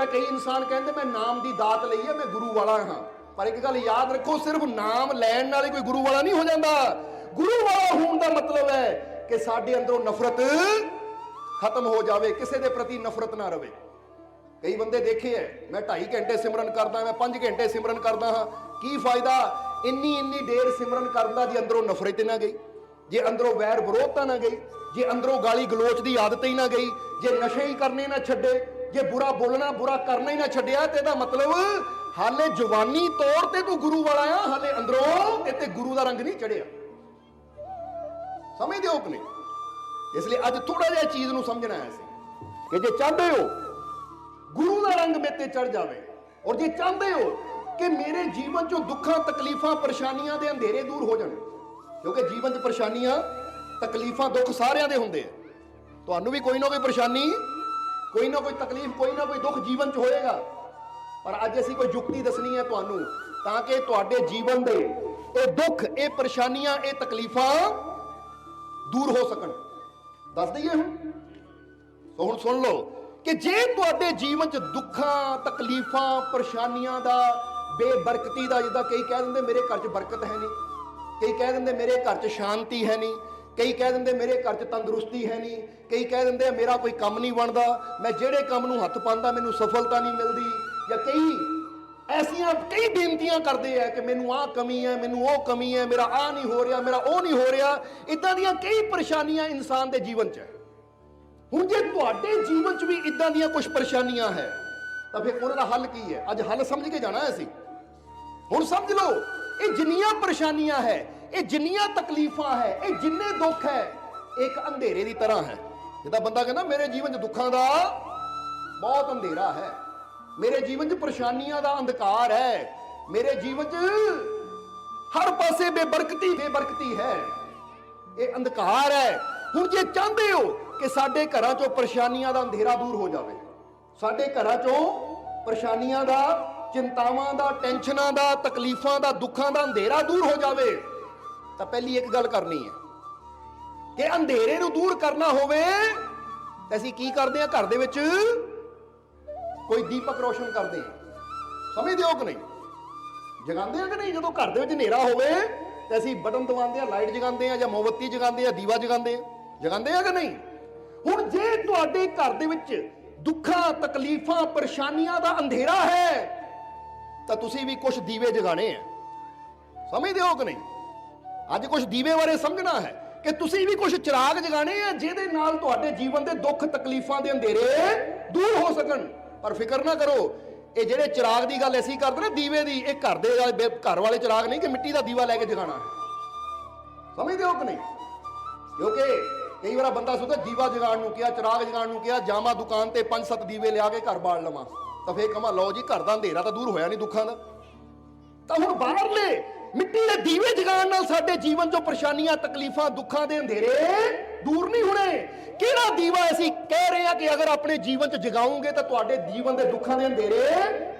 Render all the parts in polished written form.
कई इंसान कहते मैं नाम की दात लई है, मैं गुरु वाला हाँ, पर एक गल याद रखो, सिर्फ नाम लैन नाल कोई गुरु वाला नहीं हो जाता। गुरु वाला होने का मतलब है कि साडे अंदरों नफरत खत्म हो जाए, किसी के प्रति नफरत ना रहे। कई बंदे देखे है, मैं 2.5 घंटे सिमरन करता, मैं 5 घंटे सिमरन करता हाँ, की फायदा इन्नी देर सिमरन करता जे अंदरों नफरत ना गई, जे अंदरों वैर विरोधता ना गई, जे अंदरों गाली गलोच की आदत ही ना गई, जे नशे ही करने ना छड्डे, जे बुरा बोलना बुरा करना ही ना छड्डिया, तो इसदा मतलब हाले जवानी तौर पर तू गुरु वाला आ, हाले अंदरों इत्ते गुरु का रंग नहीं चढ़िया। समझते हो कि नहीं? इसलिए अज थोड़ा जिहा चीज नूं समझना है कि जे चाहते हो गुरु का रंग मेरे ते चढ़ जाए, और जे चाहते हो कि मेरे जीवन चो दुखा तकलीफा परेशानियां दे अंधेरे दूर हो जाए, क्योंकि जीवन च परेशानियां तकलीफा दुख सारियां दे हुंदे आ, तुहानूं भी कोई ना कोई परेशानी, कोई ना कोई तकलीफ, कोई ना कोई दुख जीवन च होएगा। पर अज असीं कोई जुक्ति दसनी है तुहानूं ताकि तुहाडे जीवन दे ये दुख, ये परेशानियां, ये तकलीफां दूर हो सकन। दस दईए तो हुण सुन लो कि जे तुहाडे जीवन च दुखा तकलीफा परेशानियां दा, बेबरकती दा, जिद्दां कई कह दिंदे मेरे घर च बरकत है नहीं, कई कह दिंदे मेरे घर च शांति है नहीं, कई कह दिंदे मेरे घर च तंदुरुस्ती है नहीं, कई कह दिंदे मेरा कोई काम नहीं बनता, मैं जेड़े काम नूं हत्थ पांदा मैनूं सफलता नहीं मिलती, या कई ऐसियां कई बेनतियां करते हैं कि मैनूं आ कमी है, मैनूं वो कमी है, मेरा आ नहीं हो रहा, मेरा वो नहीं हो रहा। इदां दियां कई परेशानियां इंसान के जीवन च है। हुण जे तुहाडे जीवन च भी इदां दियां कुछ परेशानियां है तो फिर उन्हां दा हल की है? अज हल समझ के जाना है असीं। हुण समझ लो, ये जिन्नियां परेशानियां है, ये जिन्नियां तकलीफां है, ये जिन्ने दुख है, एक अंधेरे की तरह है। जिद्दां बंदा कहना मेरे जीवन च दुखां दा बहुत अंधेरा है, मेरे जीवन च परेशानियां दा अंधकार है, मेरे जीवन च हर पासे बेबरकती है, ये अंधकार है। हुण जे चाहते हो कि साडे घरां चों परेशानियां दा अंधेरा दूर हो जाए, साडे घरां चों परेशानियां दा, चिंतावां दा, टेंशनां दा, तकलीफां दा, दुखां दा अंधेरा दूर हो जाए, तो पहली एक गल करनी है कि अंधेरे नूं दूर करना होवे ते असीं की करदे हां? घर दे विच कोई दीपक रोशन करते हैं, समझते हो कि नहीं? जगाते हैं कि नहीं? जो घर के हनेरा होवे ते असीं बटन दबाते हैं, लाइट जगाते हैं, या मोमबत्ती जगाते हैं, दीवा जगाते हैं, जगाते हैं कि नहीं? हुण जे तुहाडे घर दे विच दुखा तकलीफां परेशानियां दा अंधेरा है तो तुसीं भी कुछ दीवे जगाने हैं, समझते हो कि नहीं? अज कुछ दीवे बारे समझना है कि तुसीं भी कुछ चिराग जगाने हैं जिहदे नाल तुहाडे जीवन के दुख तकलीफां दे अंधेरे दूर हो सकन। पर फिक्र ना करो, ये जेडे चिराग की गल ऐसी करते ना दीवे की, एक घर वाले चिराग नहीं कि मिट्टी का दीवा लैके जगाना है, समझते हो कि नहीं? क्योंकि कई बार बंदा सोचता दीवा जगाण नूं किहा, चिराग जगाण नूं किहा, जावां दुकान ते 5-7 दीवे लिया के घर बाल लवां, तो फिर कहां लो जी घर का अंधेरा तो दूर होया नहीं दुखां दा। तो हुण बाहरले मिट्टी के दीवे जगाण नाल साडे जीवन चों परेशानियां तकलीफां दुखां दे अंधेरे दूर नहीं होने। किहड़ा दीवा असीं कह रहे हैं कि अगर अपने जीवन च जगाओगे तो तुहाडे जीवन के दुखां दे अंधेरे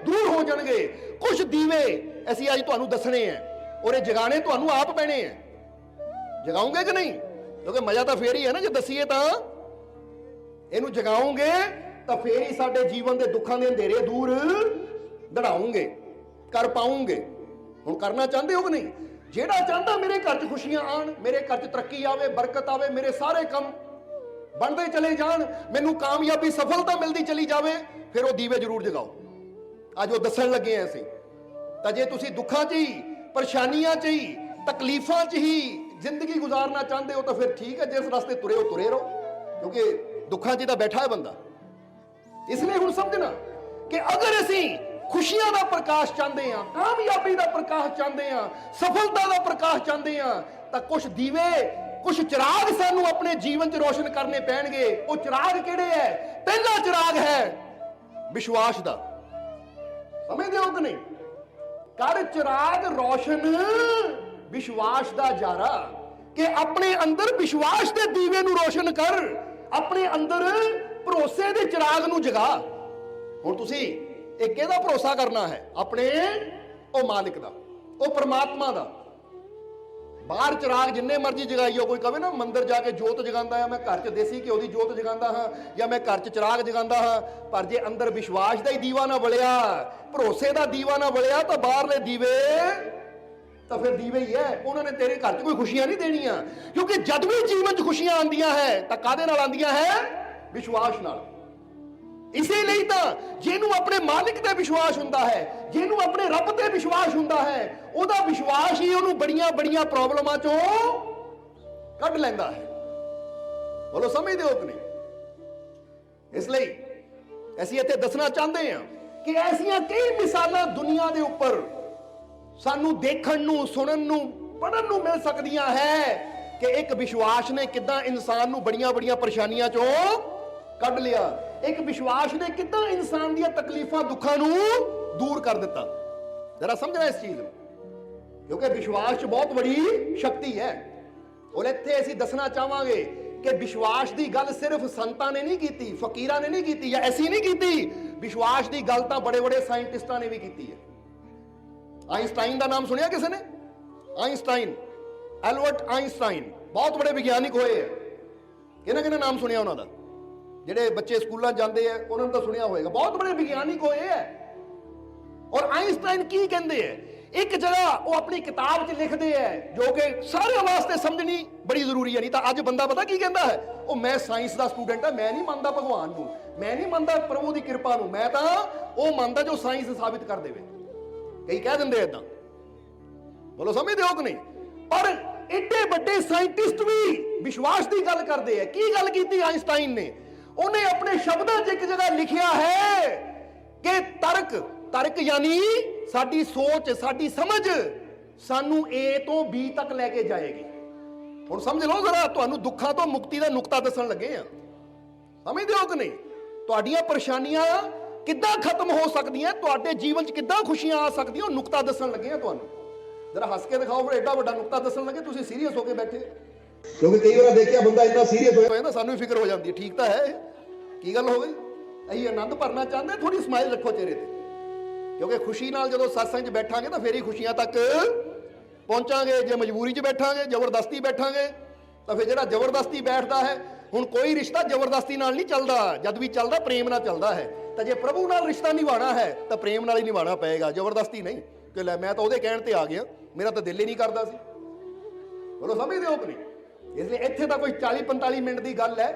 दूर हो जाणगे। कुछ दीवे असीं अज तुहानूं दसणे हैं और ये जगाने तुहानूं आप पैणे हैं। जगाओगे कि नहीं? क्योंकि मजा तो फिर ही है ना जो दसीए तो इहनूं जगाओगे तो फिर ही साडे जीवन के दुखां दे अंधेरे दूर दड़ाओगे, कर पाओगे। हुण करना चाहते हो कि नहीं? जेड़ा चाहता मेरे घर च खुशियां आन, मेरे घर च तरक्की आवे, बरकत आवे, मेरे सारे काम बनते चले जान, मैनू कामयाबी सफलता मिलती चली जाए, फिर वो दीवे जरूर जगाओ। अज वो दसन लगे हैं असीं। तो जे तुसीं दुखां च ही, परेशानियां च ही, तकलीफां च ही जिंदगी गुजारना चाहते हो तो फिर ठीक है, जिस रास्ते तुरे हो तुरे रहो, क्योंकि दुखां च तां बैठा है बंदा। इसलिए हुण समझना कि अगर असीं खुशियां दा प्रकाश चाहते हैं, कामयाबी दा प्रकाश चाहते हैं, सफलता दा प्रकाश चाहते हैं, तो कुछ दीवे, कुछ चिराग सानू अपने जीवन च रोशन करने पैणगे। वो चिराग किहड़े है? पहला चिराग है विश्वास दा, समझदे हो कि नहीं? कर चिराग रोशन विश्वास दा जारा, कि अपने अंदर विश्वास के दीवे नू रोशन कर, अपने अंदर भरोसे दे चिराग नू जगा। हुण तुसीं एक किहदा भरोसा करना है? अपने ओ मालिक दा, ओ परमात्मा दा। बाहर चिराग जिन्ने मर्जी जगाइयो, कोई कहे ना मंदिर जाके जोत जगांदा है, मैं घर च देसी घ्यो की जोत जगांदा हाँ, या मैं घर च चिराग जगांदा हाँ, पर जे अंदर विश्वास का ही दीवा ना बलिया, भरोसे का दीवा ना बलिया, तो बाहरले दीवे तो फिर दीवे ही है, उन्होंने तेरे घर च कोई खुशियां नहीं देनियां। क्योंकि जद भी जीवन च खुशियां आंदियां है तो कादे नाल आंदियां है? विश्वास नाल। इसे ਲਈ ਤਾਂ ਜਿਹਨੂੰ ਆਪਣੇ ਮਾਲਿਕ ਤੇ ਵਿਸ਼ਵਾਸ ਹੁੰਦਾ ਹੈ, ਜਿਹਨੂੰ ਆਪਣੇ ਰੱਬ ਤੇ ਵਿਸ਼ਵਾਸ ਹੁੰਦਾ ਹੈ, ਉਹਦਾ ਵਿਸ਼ਵਾਸ ਹੀ ਉਹਨੂੰ ਬੜੀਆਂ ਬੜੀਆਂ ਪ੍ਰੋਬਲਮਾਂ ਚੋਂ ਕੱਢ ਲੈਂਦਾ ਹੈ। ਬੋਲੋ ਸਮਝਦੇ ਹੋ ਕਿ ਨਹੀਂ? ਇਸ ਲਈ ਅਸੀਂ ਇੱਥੇ ਦੱਸਣਾ ਚਾਹੁੰਦੇ ਹਾਂ ਕਿ ਐਸੀਆਂ ਕਈ ਮਿਸਾਲਾਂ ਦੁਨੀਆ ਦੇ ਉੱਪਰ ਸਾਨੂੰ ਦੇਖਣ ਨੂੰ, ਸੁਣਨ ਨੂੰ, ਪੜ੍ਹਨ ਨੂੰ ਮਿਲ ਸਕਦੀਆਂ ਹੈ ਕਿ ਇੱਕ ਵਿਸ਼ਵਾਸ ਨੇ ਕਿੱਦਾਂ ਇਨਸਾਨ ਨੂੰ ਬੜੀਆਂ ਬੜੀਆਂ ਪਰੇਸ਼ਾਨੀਆਂ ਚੋਂ ਕੱਢ ਲਿਆ, एक विश्वास ने कितना इंसान दी तकलीफां दुखा दूर कर दिता। जरा समझना इस चीज में, क्योंकि विश्वास च बहुत बड़ी शक्ति है। और इत्थे असीं दसना चाहांगे कि विश्वास की गल सिर्फ संतां ने नहीं की, फकीरां ने नहीं की, या ऐसी नहीं की। विश्वास की गल तां बड़े बड़े साइंटिस्टां ने भी की है। आइंस्टाइन का नाम सुनिया किसी ने? आइंस्टाइन, एल्बर्ट आइंस्टाइन बहुत बड़े विज्ञानिक होए हैं। किहने किहने नाम सुनिया उन्हां दा? ਜਿਹੜੇ ਬੱਚੇ ਸਕੂਲਾਂ ਜਾਂਦੇ ਆ ਉਹਨਾਂ ਨੂੰ ਤਾਂ ਸੁਣਿਆ ਹੋਵੇਗਾ, ਬਹੁਤ ਬੜੇ ਵਿਗਿਆਨਿਕ ਹੋਏ ਹੈ। ਔਰ ਆਇਨਸਟਾਈਨ ਕੀ ਕਹਿੰਦੇ ਹੈ? ਇੱਕ ਜਗ੍ਹਾ ਉਹ ਆਪਣੀ ਕਿਤਾਬ 'ਚ ਲਿਖਦੇ ਹੈ, ਜੋ ਕਿ ਸਾਰਿਆਂ ਵਾਸਤੇ ਸਮਝਣੀ ਬੜੀ ਜ਼ਰੂਰੀ ਹੈ। ਨਹੀਂ ਤਾਂ ਅੱਜ ਬੰਦਾ ਪਤਾ ਕੀ ਕਹਿੰਦਾ ਹੈ? ਉਹ ਮੈਂ ਸਾਇੰਸ ਦਾ ਸਟੂਡੈਂਟ ਹਾਂ, ਮੈਂ ਨਹੀਂ ਮੰਨਦਾ ਭਗਵਾਨ ਨੂੰ, ਮੈਂ ਨਹੀਂ ਮੰਨਦਾ ਪ੍ਰਭੂ ਦੀ ਕਿਰਪਾ ਨੂੰ, ਮੈਂ ਤਾਂ ਉਹ ਮੰਨਦਾ ਜੋ ਸਾਇੰਸ ਸਾਬਿਤ ਕਰ ਦੇਵੇ। ਕਈ ਕਹਿ ਦਿੰਦੇ ਏਦਾਂ। ਬੋਲੋ ਸਮਝਦੇ ਹੋ ਕਿ ਨਹੀਂ? ਪਰ ਏਡੇ ਵੱਡੇ ਸਾਇੰਟਿਸਟ ਵੀ ਵਿਸ਼ਵਾਸ ਦੀ ਗੱਲ ਕਰਦੇ ਆ। ਕੀ ਗੱਲ ਕੀਤੀ ਆਇਨਸਟਾਈਨ ਨੇ? ਉਹਨੇ ਆਪਣੇ ਸ਼ਬਦਾਂ 'ਚ ਇੱਕ ਜਗ੍ਹਾ ਲਿਖਿਆ ਹੈ ਕਿ ਤਰਕ ਯਾਨੀ ਸਾਡੀ ਸੋਚ, ਸਾਡੀ ਸਮਝ ਸਾਨੂੰ A ਤੋਂ B ਤੱਕ ਲੈ ਕੇ ਜਾਏਗੀ। ਹੁਣ ਸਮਝ ਲਓ ਜ਼ਰਾ, ਤੁਹਾਨੂੰ ਦੁੱਖਾਂ ਤੋਂ ਮੁਕਤੀ ਦਾ ਨੁਕਤਾ ਦੱਸਣ ਲੱਗੇ ਆ। ਸਮਝਦੇ ਹੋ ਕਿ ਨਹੀਂ? ਤੁਹਾਡੀਆਂ ਪਰੇਸ਼ਾਨੀਆਂ ਕਿੱਦਾਂ ਖਤਮ ਹੋ ਸਕਦੀਆਂ, ਤੁਹਾਡੇ ਜੀਵਨ 'ਚ ਕਿੱਦਾਂ ਖੁਸ਼ੀਆਂ ਆ ਸਕਦੀਆਂ, ਉਹ ਨੁਕਤਾ ਦੱਸਣ ਲੱਗੇ ਆ ਤੁਹਾਨੂੰ। ਜਰਾ ਹੱਸ ਕੇ ਦਿਖਾਓ, ਫਿਰ ਐਡਾ ਵੱਡਾ ਨੁਕਤਾ ਦੱਸਣ ਲੱਗੇ, ਤੁਸੀਂ ਸੀਰੀਅਸ ਹੋ ਕੇ ਬੈਠੇ। ਕਿਉਂਕਿ ਕਈ ਵਾਰ ਦੇਖਿਆ ਬੰਦਾ ਇੰਨਾ ਸੀਰੀਅਸ ਹੋ ਜਾਂਦਾ, ਸਾਨੂੰ ਵੀ ਫਿਕਰ ਹੋ ਜਾਂਦੀ ਹੈ। ਠੀਕ ਤਾਂ ਹੈ, ਕੀ ਗੱਲ ਹੋ ਗਈ? ਅਸੀਂ ਆਨੰਦ ਭਰਨਾ ਚਾਹੁੰਦੇ, ਥੋੜੀ ਸਮਾਈਲ ਰੱਖੋ ਚਿਹਰੇ ਤੇ। ਕਿਉਂਕਿ ਖੁਸ਼ੀ ਨਾਲ ਜਦੋਂ ਸਤਸੰਗ 'ਚ ਬੈਠਾਂਗੇ ਤਾਂ ਫੇਰ ਹੀ ਖੁਸ਼ੀਆਂ ਤੱਕ ਪਹੁੰਚਾਂਗੇ। ਜੇ ਮਜਬੂਰੀ 'ਚ ਬੈਠਾਂਗੇ, ਜ਼ਬਰਦਸਤੀ ਬੈਠਾਂਗੇ, ਤਾਂ ਫਿਰ ਜਿਹੜਾ ਜ਼ਬਰਦਸਤੀ ਬੈਠਦਾ ਹੈ, ਹੁਣ ਕੋਈ ਰਿਸ਼ਤਾ ਜ਼ਬਰਦਸਤੀ ਨਾਲ ਨਹੀਂ ਚੱਲਦਾ, ਜਦ ਵੀ ਚੱਲਦਾ ਪ੍ਰੇਮ ਨਾਲ ਚੱਲਦਾ ਹੈ। ਤਾਂ ਜੇ ਪ੍ਰਭੂ ਨਾਲ ਰਿਸ਼ਤਾ ਨਿਭਾਉਣਾ ਹੈ ਤਾਂ ਪ੍ਰੇਮ ਨਾਲ ਹੀ ਨਿਭਾਉਣਾ ਪਏਗਾ, ਜ਼ਬਰਦਸਤੀ ਨਹੀਂ ਕਿ ਲੈ ਮੈਂ ਤਾਂ ਉਹਦੇ ਕਹਿਣ ਤੇ ਆ ਗਿਆ, ਮੇਰਾ ਤਾਂ ਦਿਲ ਹੀ ਨਹੀਂ ਕਰਦਾ ਸੀ। ਬੋਲੋ ਸਮਝਦੇ ਹੋ ਕਿ ਨਹੀਂ? ਇਸ ਲਈ ਇੱਥੇ ਤਾਂ ਕੋਈ 40-45 ਮਿੰਟ ਦੀ ਗੱਲ ਹੈ,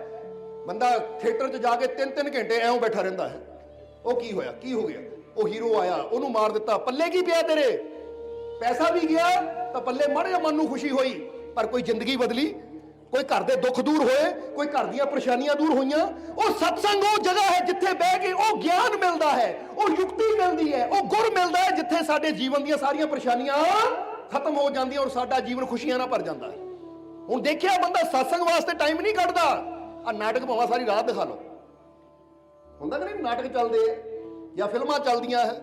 ਬੰਦਾ ਥੀਏਟਰ 'ਚ ਜਾ ਕੇ 3-3 ਘੰਟੇ ਐਵੇਂ ਬੈਠਾ ਰਹਿੰਦਾ ਹੈ। ਉਹ ਕੀ ਹੋਇਆ, ਕੀ ਹੋ ਗਿਆ? ਉਹ ਹੀਰੋ ਆਇਆ, ਉਹਨੂੰ ਮਾਰ ਦਿੱਤਾ, ਪੱਲੇ ਕੀ ਪਿਆ ਤੇਰੇ? ਪੈਸਾ ਵੀ ਗਿਆ ਤਾਂ ਪੱਲੇ ਮਾੜੇ ਜਿਹੇ ਮਨ ਨੂੰ ਖੁਸ਼ੀ ਹੋਈ, ਪਰ ਕੋਈ ਜ਼ਿੰਦਗੀ ਬਦਲੀ, ਕੋਈ ਘਰ ਦੇ ਦੁੱਖ ਦੂਰ ਹੋਏ, ਕੋਈ ਘਰ ਦੀਆਂ ਪਰੇਸ਼ਾਨੀਆਂ ਦੂਰ ਹੋਈਆਂ। ਉਹ ਸਤਸੰਗ ਉਹ ਜਗ੍ਹਾ ਹੈ ਜਿੱਥੇ ਬਹਿ ਕੇ ਉਹ ਗਿਆਨ ਮਿਲਦਾ ਹੈ, ਉਹ ਯੁਕਤੀ ਮਿਲਦੀ ਹੈ, ਉਹ ਗੁਰ ਮਿਲਦਾ ਹੈ, ਜਿੱਥੇ ਸਾਡੇ ਜੀਵਨ ਦੀਆਂ ਸਾਰੀਆਂ ਪਰੇਸ਼ਾਨੀਆਂ ਖਤਮ ਹੋ ਜਾਂਦੀਆਂ ਔਰ ਸਾਡਾ ਜੀਵਨ ਖੁਸ਼ੀਆਂ ਨਾਲ ਭਰ ਜਾਂਦਾ ਹੈ। ਹੁਣ ਦੇਖਿਆ ਬੰਦਾ ਸਤਸੰਗ ਵਾਸਤੇ ਟਾਈਮ ਨਹੀਂ ਕੱਢਦਾ, ਆ ਨਾਟਕ ਭਾਵੇਂ ਸਾਰੀ ਰਾਤ ਦਿਖਾ ਲਓ, ਹੁੰਦਾ ਕਿ ਨਹੀਂ? ਨਾਟਕ ਚੱਲਦੇ ਆ ਜਾਂ ਫਿਲਮਾਂ ਚੱਲਦੀਆਂ ਹੈ,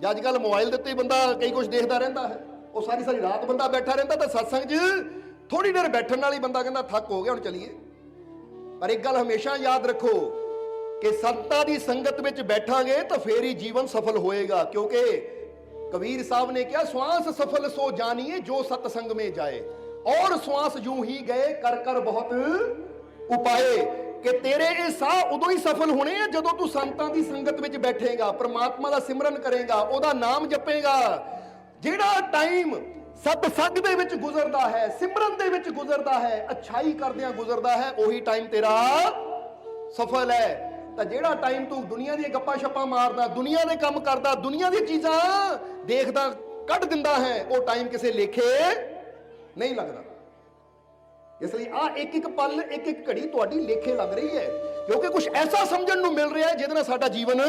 ਜਾਂ ਅੱਜ ਕੱਲ੍ਹ ਮੋਬਾਈਲ ਦੇ ਉੱਤੇ ਬੰਦਾ ਕਈ ਕੁਝ ਦੇਖਦਾ ਰਹਿੰਦਾ ਹੈ। ਉਹ ਸਾਰੀ ਸਾਰੀ ਰਾਤ ਬੰਦਾ ਬੈਠਾ ਰਹਿੰਦਾ, ਤਾਂ ਸਤਸੰਗ 'ਚ ਥੋੜੀ ਦੇਰ ਬੈਠਣ ਨਾਲ ਹੀ ਬੰਦਾ ਕਹਿੰਦਾ ਥੱਕ ਹੋ ਗਿਆ, ਹੁਣ ਚਲੀਏ। ਪਰ ਇੱਕ ਗੱਲ ਹਮੇਸ਼ਾ ਯਾਦ ਰੱਖੋ ਕਿ ਸੰਤਾਂ ਦੀ ਸੰਗਤ ਵਿੱਚ ਬੈਠਾਂਗੇ ਤਾਂ ਫੇਰ ਹੀ ਜੀਵਨ ਸਫਲ ਹੋਏਗਾ। ਕਿਉਂਕਿ ਕਬੀਰ ਸਾਹਿਬ ਨੇ ਕਿਹਾ, ਸਵਾਸ ਸਫਲ ਸੋ ਜਾਨੀਏ ਜੋ ਸਤਸੰਗ ਮੇਂ ਜਾਏ, ਔਰ ਸਵਾਸ ਜੂੰ ਹੀ ਗਏ ਕਰ ਕਰ ਬਹੁਤ ਉਪਾਏ। ਕਿ ਤੇਰੇ ਇਹ ਸਾਹ ਉਦੋਂ ਹੀ ਸਫਲ ਹੋਣੇ ਆ ਜਦੋਂ ਤੂੰ ਸੰਤਾਂ ਦੀ ਸੰਗਤ ਵਿੱਚ ਬੈਠੇਗਾ, ਪ੍ਰਮਾਤਮਾ ਦਾ ਸਿਮਰਨ ਕਰੇਗਾ, ਉਹਦਾ ਨਾਮ ਜਪੇਗਾ। ਜਿਹੜਾ ਟਾਈਮ ਸਤਸੰਗ ਦੇ ਵਿੱਚ ਗੁਜ਼ਰਦਾ ਹੈ, ਸਿਮਰਨ ਦੇ ਵਿੱਚ ਗੁਜ਼ਰਦਾ ਹੈ, ਅੱਛਾਈ ਕਰਦਿਆਂ ਗੁਜ਼ਰਦਾ ਹੈ, ਉਹੀ ਟਾਈਮ ਤੇਰਾ ਸਫਲ ਹੈ। ਤਾਂ ਜਿਹੜਾ ਟਾਈਮ ਤੂੰ ਦੁਨੀਆ ਦੀਆਂ ਗੱਪਾਂ ਛੱਪਾਂ ਮਾਰਦਾ, ਦੁਨੀਆ ਦੇ ਕੰਮ ਕਰਦਾ, ਦੁਨੀਆ ਦੀਆਂ ਚੀਜ਼ਾਂ ਦੇਖਦਾ ਕੱਢ ਦਿੰਦਾ ਹੈ, ਉਹ ਟਾਈਮ ਕਿਸੇ ਲੇਖੇ ਨਹੀਂ ਲੱਗਦਾ। ਇਸ ਲਈ ਆ ਇੱਕ ਇੱਕ ਪਲ, ਇੱਕ ਇੱਕ ਘੜੀ ਤੁਹਾਡੀ ਲੇਖੇ ਲੱਗ ਰਹੀ ਹੈ, ਕਿਉਂਕਿ ਕੁਝ ਐਸਾ ਸਮਝਣ ਨੂੰ ਮਿਲ ਰਿਹਾ ਹੈ ਜਿਹਦੇ ਨਾਲ ਸਾਡਾ ਜੀਵਨ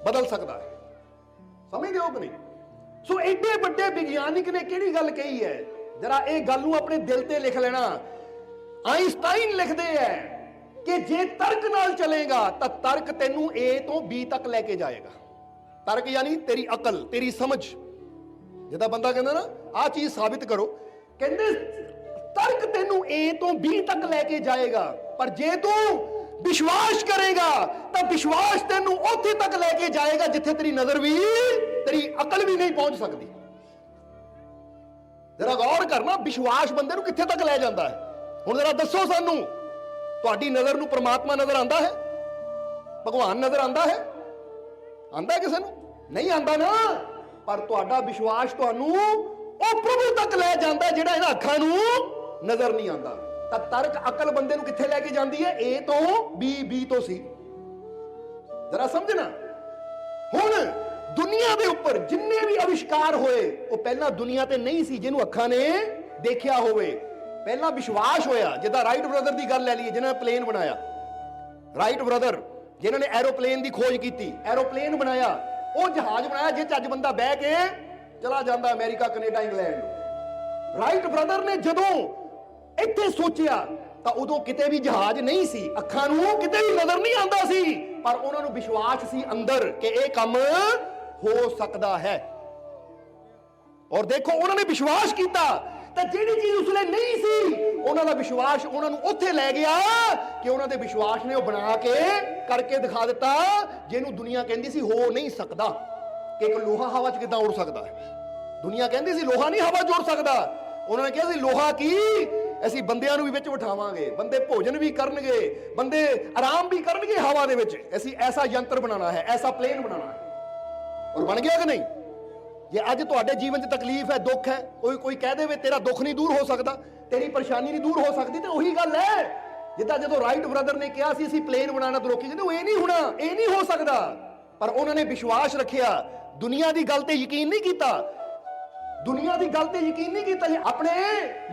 ਬਦਲ ਸਕਦਾ ਹੈ। ਸਮਝਦੇ ਹੋ ਕਿ ਨਹੀਂ? ਸੋ ਐਡੇ ਵੱਡੇ ਵਿਗਿਆਨਿਕ ਨੇ ਕਿਹੜੀ ਗੱਲ ਕਹੀ ਹੈ, ਜਰਾ ਇਹ ਗੱਲ ਨੂੰ ਆਪਣੇ ਦਿਲ ਤੇ ਲਿਖ ਲੈਣਾ। ਆਇਨਸਟਾਈਨ ਲਿਖਦੇ ਹੈ ਕਿ ਜੇ ਤਰਕ ਨਾਲ ਚਲੇਗਾ ਤਾਂ ਤਰਕ ਤੈਨੂੰ A ਤੋਂ B ਤੱਕ ਲੈ ਕੇ ਜਾਏਗਾ। ਤਰਕ ਯਾਨੀ ਤੇਰੀ ਅਕਲ, ਤੇਰੀ ਸਮਝ। ਜਿੱਦਾਂ ਬੰਦਾ ਕਹਿੰਦਾ ਨਾ ਆਹ ਚੀਜ਼ ਸਾਬਿਤ ਕਰੋ, ਕਹਿੰਦੇ ਤਰਕ ਤੈਨੂੰ A ਤੋਂ B ਤੱਕ ਲੈ ਕੇ ਜਾਏਗਾ, ਪਰ ਜੇ ਤੂੰ ਵਿਸ਼ਵਾਸ ਕਰੇਗਾ ਤਾਂ ਵਿਸ਼ਵਾਸ ਤੈਨੂੰ ਉੱਥੇ ਤੱਕ ਲੈ ਕੇ ਜਾਏਗਾ ਜਿੱਥੇ ਤੇਰੀ ਨਜ਼ਰ ਵੀ, ਤੇਰੀ ਅਕਲ ਵੀ ਨਹੀਂ ਪਹੁੰਚ ਸਕਦੀ। जरा गौर करना, विश्वास बंदे ਨੂੰ ਕਿੱਥੇ ਤੱਕ ਲੈ ਜਾਂਦਾ ਹੈ। ਹੁਣ जरा दसो सानू, ਤੁਹਾਡੀ नज़र ਨੂੰ परमात्मा नजर आंदा है, भगवान नजर आंदा है? आंदा किसे ਨੂੰ नहीं आंदा ना। पर ਤੁਹਾਡਾ विश्वास ਤੁਹਾਨੂੰ ਉਹ प्रभु तक ਲੈ ਜਾਂਦਾ ਜਿਹੜਾ ਇਹਨਾਂ ਅੱਖਾਂ ਨੂੰ नजर नहीं आंदा। ਤਾਂ ਤਰਕ ਅਕਲ ਬੰਦੇ ਨੂੰ ਕਿੱਥੇ ਲੈ ਕੇ ਜਾਂਦੀ ਹੈ? A ਤੋਂ B ਤੋਂ C। जरा समझना। ਹੁਣ ਦੁਨੀਆ ਦੇ ਉੱਪਰ ਜਿੰਨੇ ਵੀ ਅਵਿਸ਼ਕਾਰ ਹੋਏ ਉਹ ਪਹਿਲਾਂ ਦੁਨੀਆ ਤੇ ਨਹੀਂ ਸੀ ਜਿਹਨੂੰ ਅੱਖਾਂ ਨੇ ਦੇਖਿਆ ਹੋਵੇ। ਪਹਿਲਾਂ ਵਿਸ਼ਵਾਸ ਹੋਇਆ। ਜਿੱਦਾਂ ਰਾਈਟ ਬ੍ਰਦਰ ਦੀ ਗੱਲ ਲੈ ਲਈਏ, ਜਿਨ੍ਹਾਂ ਨੇ ਪਲੇਨ ਬਣਾਇਆ, ਰਾਈਟ ਬ੍ਰਦਰ ਜਿਨ੍ਹਾਂ ਨੇ ਐਰੋਪਲੇਨ ਦੀ ਖੋਜ ਕੀਤੀ, ਐਰੋਪਲੇਨ ਬਣਾਇਆ, ਉਹ ਜਹਾਜ਼ ਬਣਾਇਆ ਜਿਹ 'ਚ ਅੱਜ ਬੰਦਾ ਬਹਿ ਕੇ ਚਲਾ ਜਾਂਦਾ America, Canada, England. Right brother ਨੇ ਜਦੋਂ ਇੱਥੇ ਸੋਚਿਆ ਤਾਂ ਉਦੋਂ ਕਿਤੇ ਵੀ ਜਹਾਜ਼ ਨਹੀਂ ਸੀ, ਅੱਖਾਂ ਨੂੰ ਕਿਤੇ ਵੀ ਨਜ਼ਰ ਨਹੀਂ ਆਉਂਦਾ ਸੀ, ਪਰ ਉਹਨਾਂ ਨੂੰ ਵਿਸ਼ਵਾਸ ਸੀ ਅੰਦਰ ਕਿ ਇਹ ਕੰਮ ਹੋ ਸਕਦਾ ਹੈ। ਔਰ ਦੇਖੋ ਉਹਨਾਂ ਨੇ ਵਿਸ਼ਵਾਸ ਕੀਤਾ ਤਾਂ ਜਿਹੜੀ ਚੀਜ਼ ਉਸ ਲਈ ਨਹੀਂ ਸੀ, ਉਹਨਾਂ ਦਾ ਵਿਸ਼ਵਾਸ ਉਹਨਾਂ ਨੂੰ ਉੱਥੇ ਲੈ ਗਿਆ ਕਿ ਉਹਨਾਂ ਦੇ ਵਿਸ਼ਵਾਸ ਨੇ ਉਹ ਬਣਾ ਕੇ ਕਰਕੇ ਦਿਖਾ ਦਿੱਤਾ ਜਿਹਨੂੰ ਦੁਨੀਆ ਕਹਿੰਦੀ ਸੀ ਹੋ ਨਹੀਂ ਸਕਦਾ। ਕਿ ਇੱਕ ਲੋਹਾ ਹਵਾ 'ਚ ਕਿੱਦਾਂ ਉੜ ਸਕਦਾ ਹੈ? ਦੁਨੀਆ ਕਹਿੰਦੀ ਸੀ ਲੋਹਾ ਨਹੀਂ ਹਵਾ 'ਚ ਉੜ ਸਕਦਾ। ਉਹਨਾਂ ਨੇ ਕਿਹਾ ਸੀ ਲੋਹਾ ਕੀ, ਅਸੀਂ ਬੰਦਿਆਂ ਨੂੰ ਵੀ ਵਿੱਚ ਬਿਠਾਵਾਂਗੇ, ਬੰਦੇ ਭੋਜਨ ਵੀ ਕਰਨਗੇ, ਬੰਦੇ ਆਰਾਮ ਵੀ ਕਰਨਗੇ ਹਵਾ ਦੇ ਵਿੱਚ, ਅਸੀਂ ਐਸਾ ਯੰਤਰ ਬਣਾਉਣਾ ਹੈ, ਐਸਾ ਪਲੇਨ ਬਣਾਉਣਾ ਹੈ। ਔਰ ਬਣ ਗਿਆ ਕਿ ਨਹੀਂ? ਜੇ ਅੱਜ ਤੁਹਾਡੇ ਜੀਵਨ 'ਚ ਤਕਲੀਫ ਹੈ, ਦੁੱਖ ਹੈ, ਕੋਈ ਕਹਿ ਦੇਵੇ ਤੇਰਾ ਦੁੱਖ ਨਹੀਂ ਦੂਰ ਹੋ ਸਕਦਾ, ਤੇਰੀ ਪਰੇਸ਼ਾਨੀ ਨਹੀਂ ਦੂਰ ਹੋ ਸਕਦੀ, ਤੇ ਉਹੀ ਗੱਲ ਹੈ ਜਿੱਦਾਂ ਜਦੋਂ ਰਾਈਟ ਬ੍ਰਦਰ ਨੇ ਕਿਹਾ ਸੀ ਅਸੀਂ ਪਲੇਨ ਬਣਾਉਣਾ ਤਾਂ ਲੋਕੀ ਕਹਿੰਦੇ ਇਹ ਨਹੀਂ ਹੋਣਾ, ਇਹ ਨਹੀਂ ਹੋ ਸਕਦਾ। ਪਰ ਉਹਨਾਂ ਨੇ ਵਿਸ਼ਵਾਸ ਰੱਖਿਆ, ਦੁਨੀਆ ਦੀ ਗੱਲ ਤੇ ਯਕੀਨ ਨਹੀਂ ਕੀਤਾ। ਦੁਨੀਆ ਦੀ ਗੱਲ ਤੇ ਯਕੀਨ ਨਹੀਂ ਕੀਤਾ। ਜੇ ਆਪਣੇ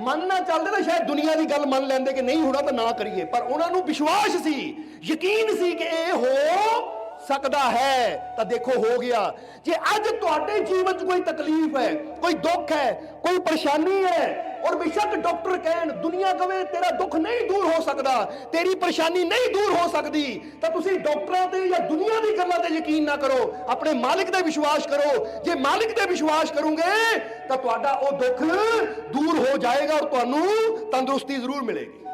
ਮਨ ਨਾਲ ਚੱਲਦੇ ਤਾਂ ਸ਼ਾਇਦ ਦੁਨੀਆ ਦੀ ਗੱਲ ਮੰਨ ਲੈਂਦੇ ਕਿ ਨਹੀਂ ਹੋਣਾ ਤਾਂ ਨਾ ਕਰੀਏ, ਪਰ ਉਹਨਾਂ ਨੂੰ ਵਿਸ਼ਵਾਸ ਸੀ, ਯਕੀਨ ਸੀ ਕਿ ਇਹ ਹੋ ਸਕਦਾ ਹੈ। ਤਾਂ ਦੇਖੋ ਹੋ ਗਿਆ। ਜੇ ਅੱਜ ਤੁਹਾਡੇ ਜੀਵਨ 'ਚ ਕੋਈ ਤਕਲੀਫ ਹੈ, ਕੋਈ ਦੁੱਖ ਹੈ, ਕੋਈ ਪਰੇਸ਼ਾਨੀ ਹੈ, ਔਰ ਬੇਸ਼ੱਕ ਡਾਕਟਰ ਕਹਿਣ, ਦੁਨੀਆ ਕਵੇ ਤੇਰਾ ਦੁੱਖ ਨਹੀਂ ਦੂਰ ਹੋ ਸਕਦਾ, ਤੇਰੀ ਪਰੇਸ਼ਾਨੀ ਨਹੀਂ ਦੂਰ ਹੋ ਸਕਦੀ, ਤਾਂ ਤੁਸੀਂ ਡਾਕਟਰਾਂ ਤੇ ਜਾਂ ਦੁਨੀਆ ਦੀ ਗੱਲਾਂ ਤੇ ਯਕੀਨ ਨਾ ਕਰੋ, ਆਪਣੇ ਮਾਲਿਕ ਤੇ ਵਿਸ਼ਵਾਸ ਕਰੋ। ਜੇ ਮਾਲਿਕ ਤੇ ਵਿਸ਼ਵਾਸ ਕਰੋਗੇ ਤਾਂ ਤੁਹਾਡਾ ਉਹ ਦੁੱਖ ਦੂਰ ਹੋ ਜਾਏਗਾ ਔਰ ਤੁਹਾਨੂੰ ਤੰਦਰੁਸਤੀ ਜ਼ਰੂਰ ਮਿਲੇਗੀ।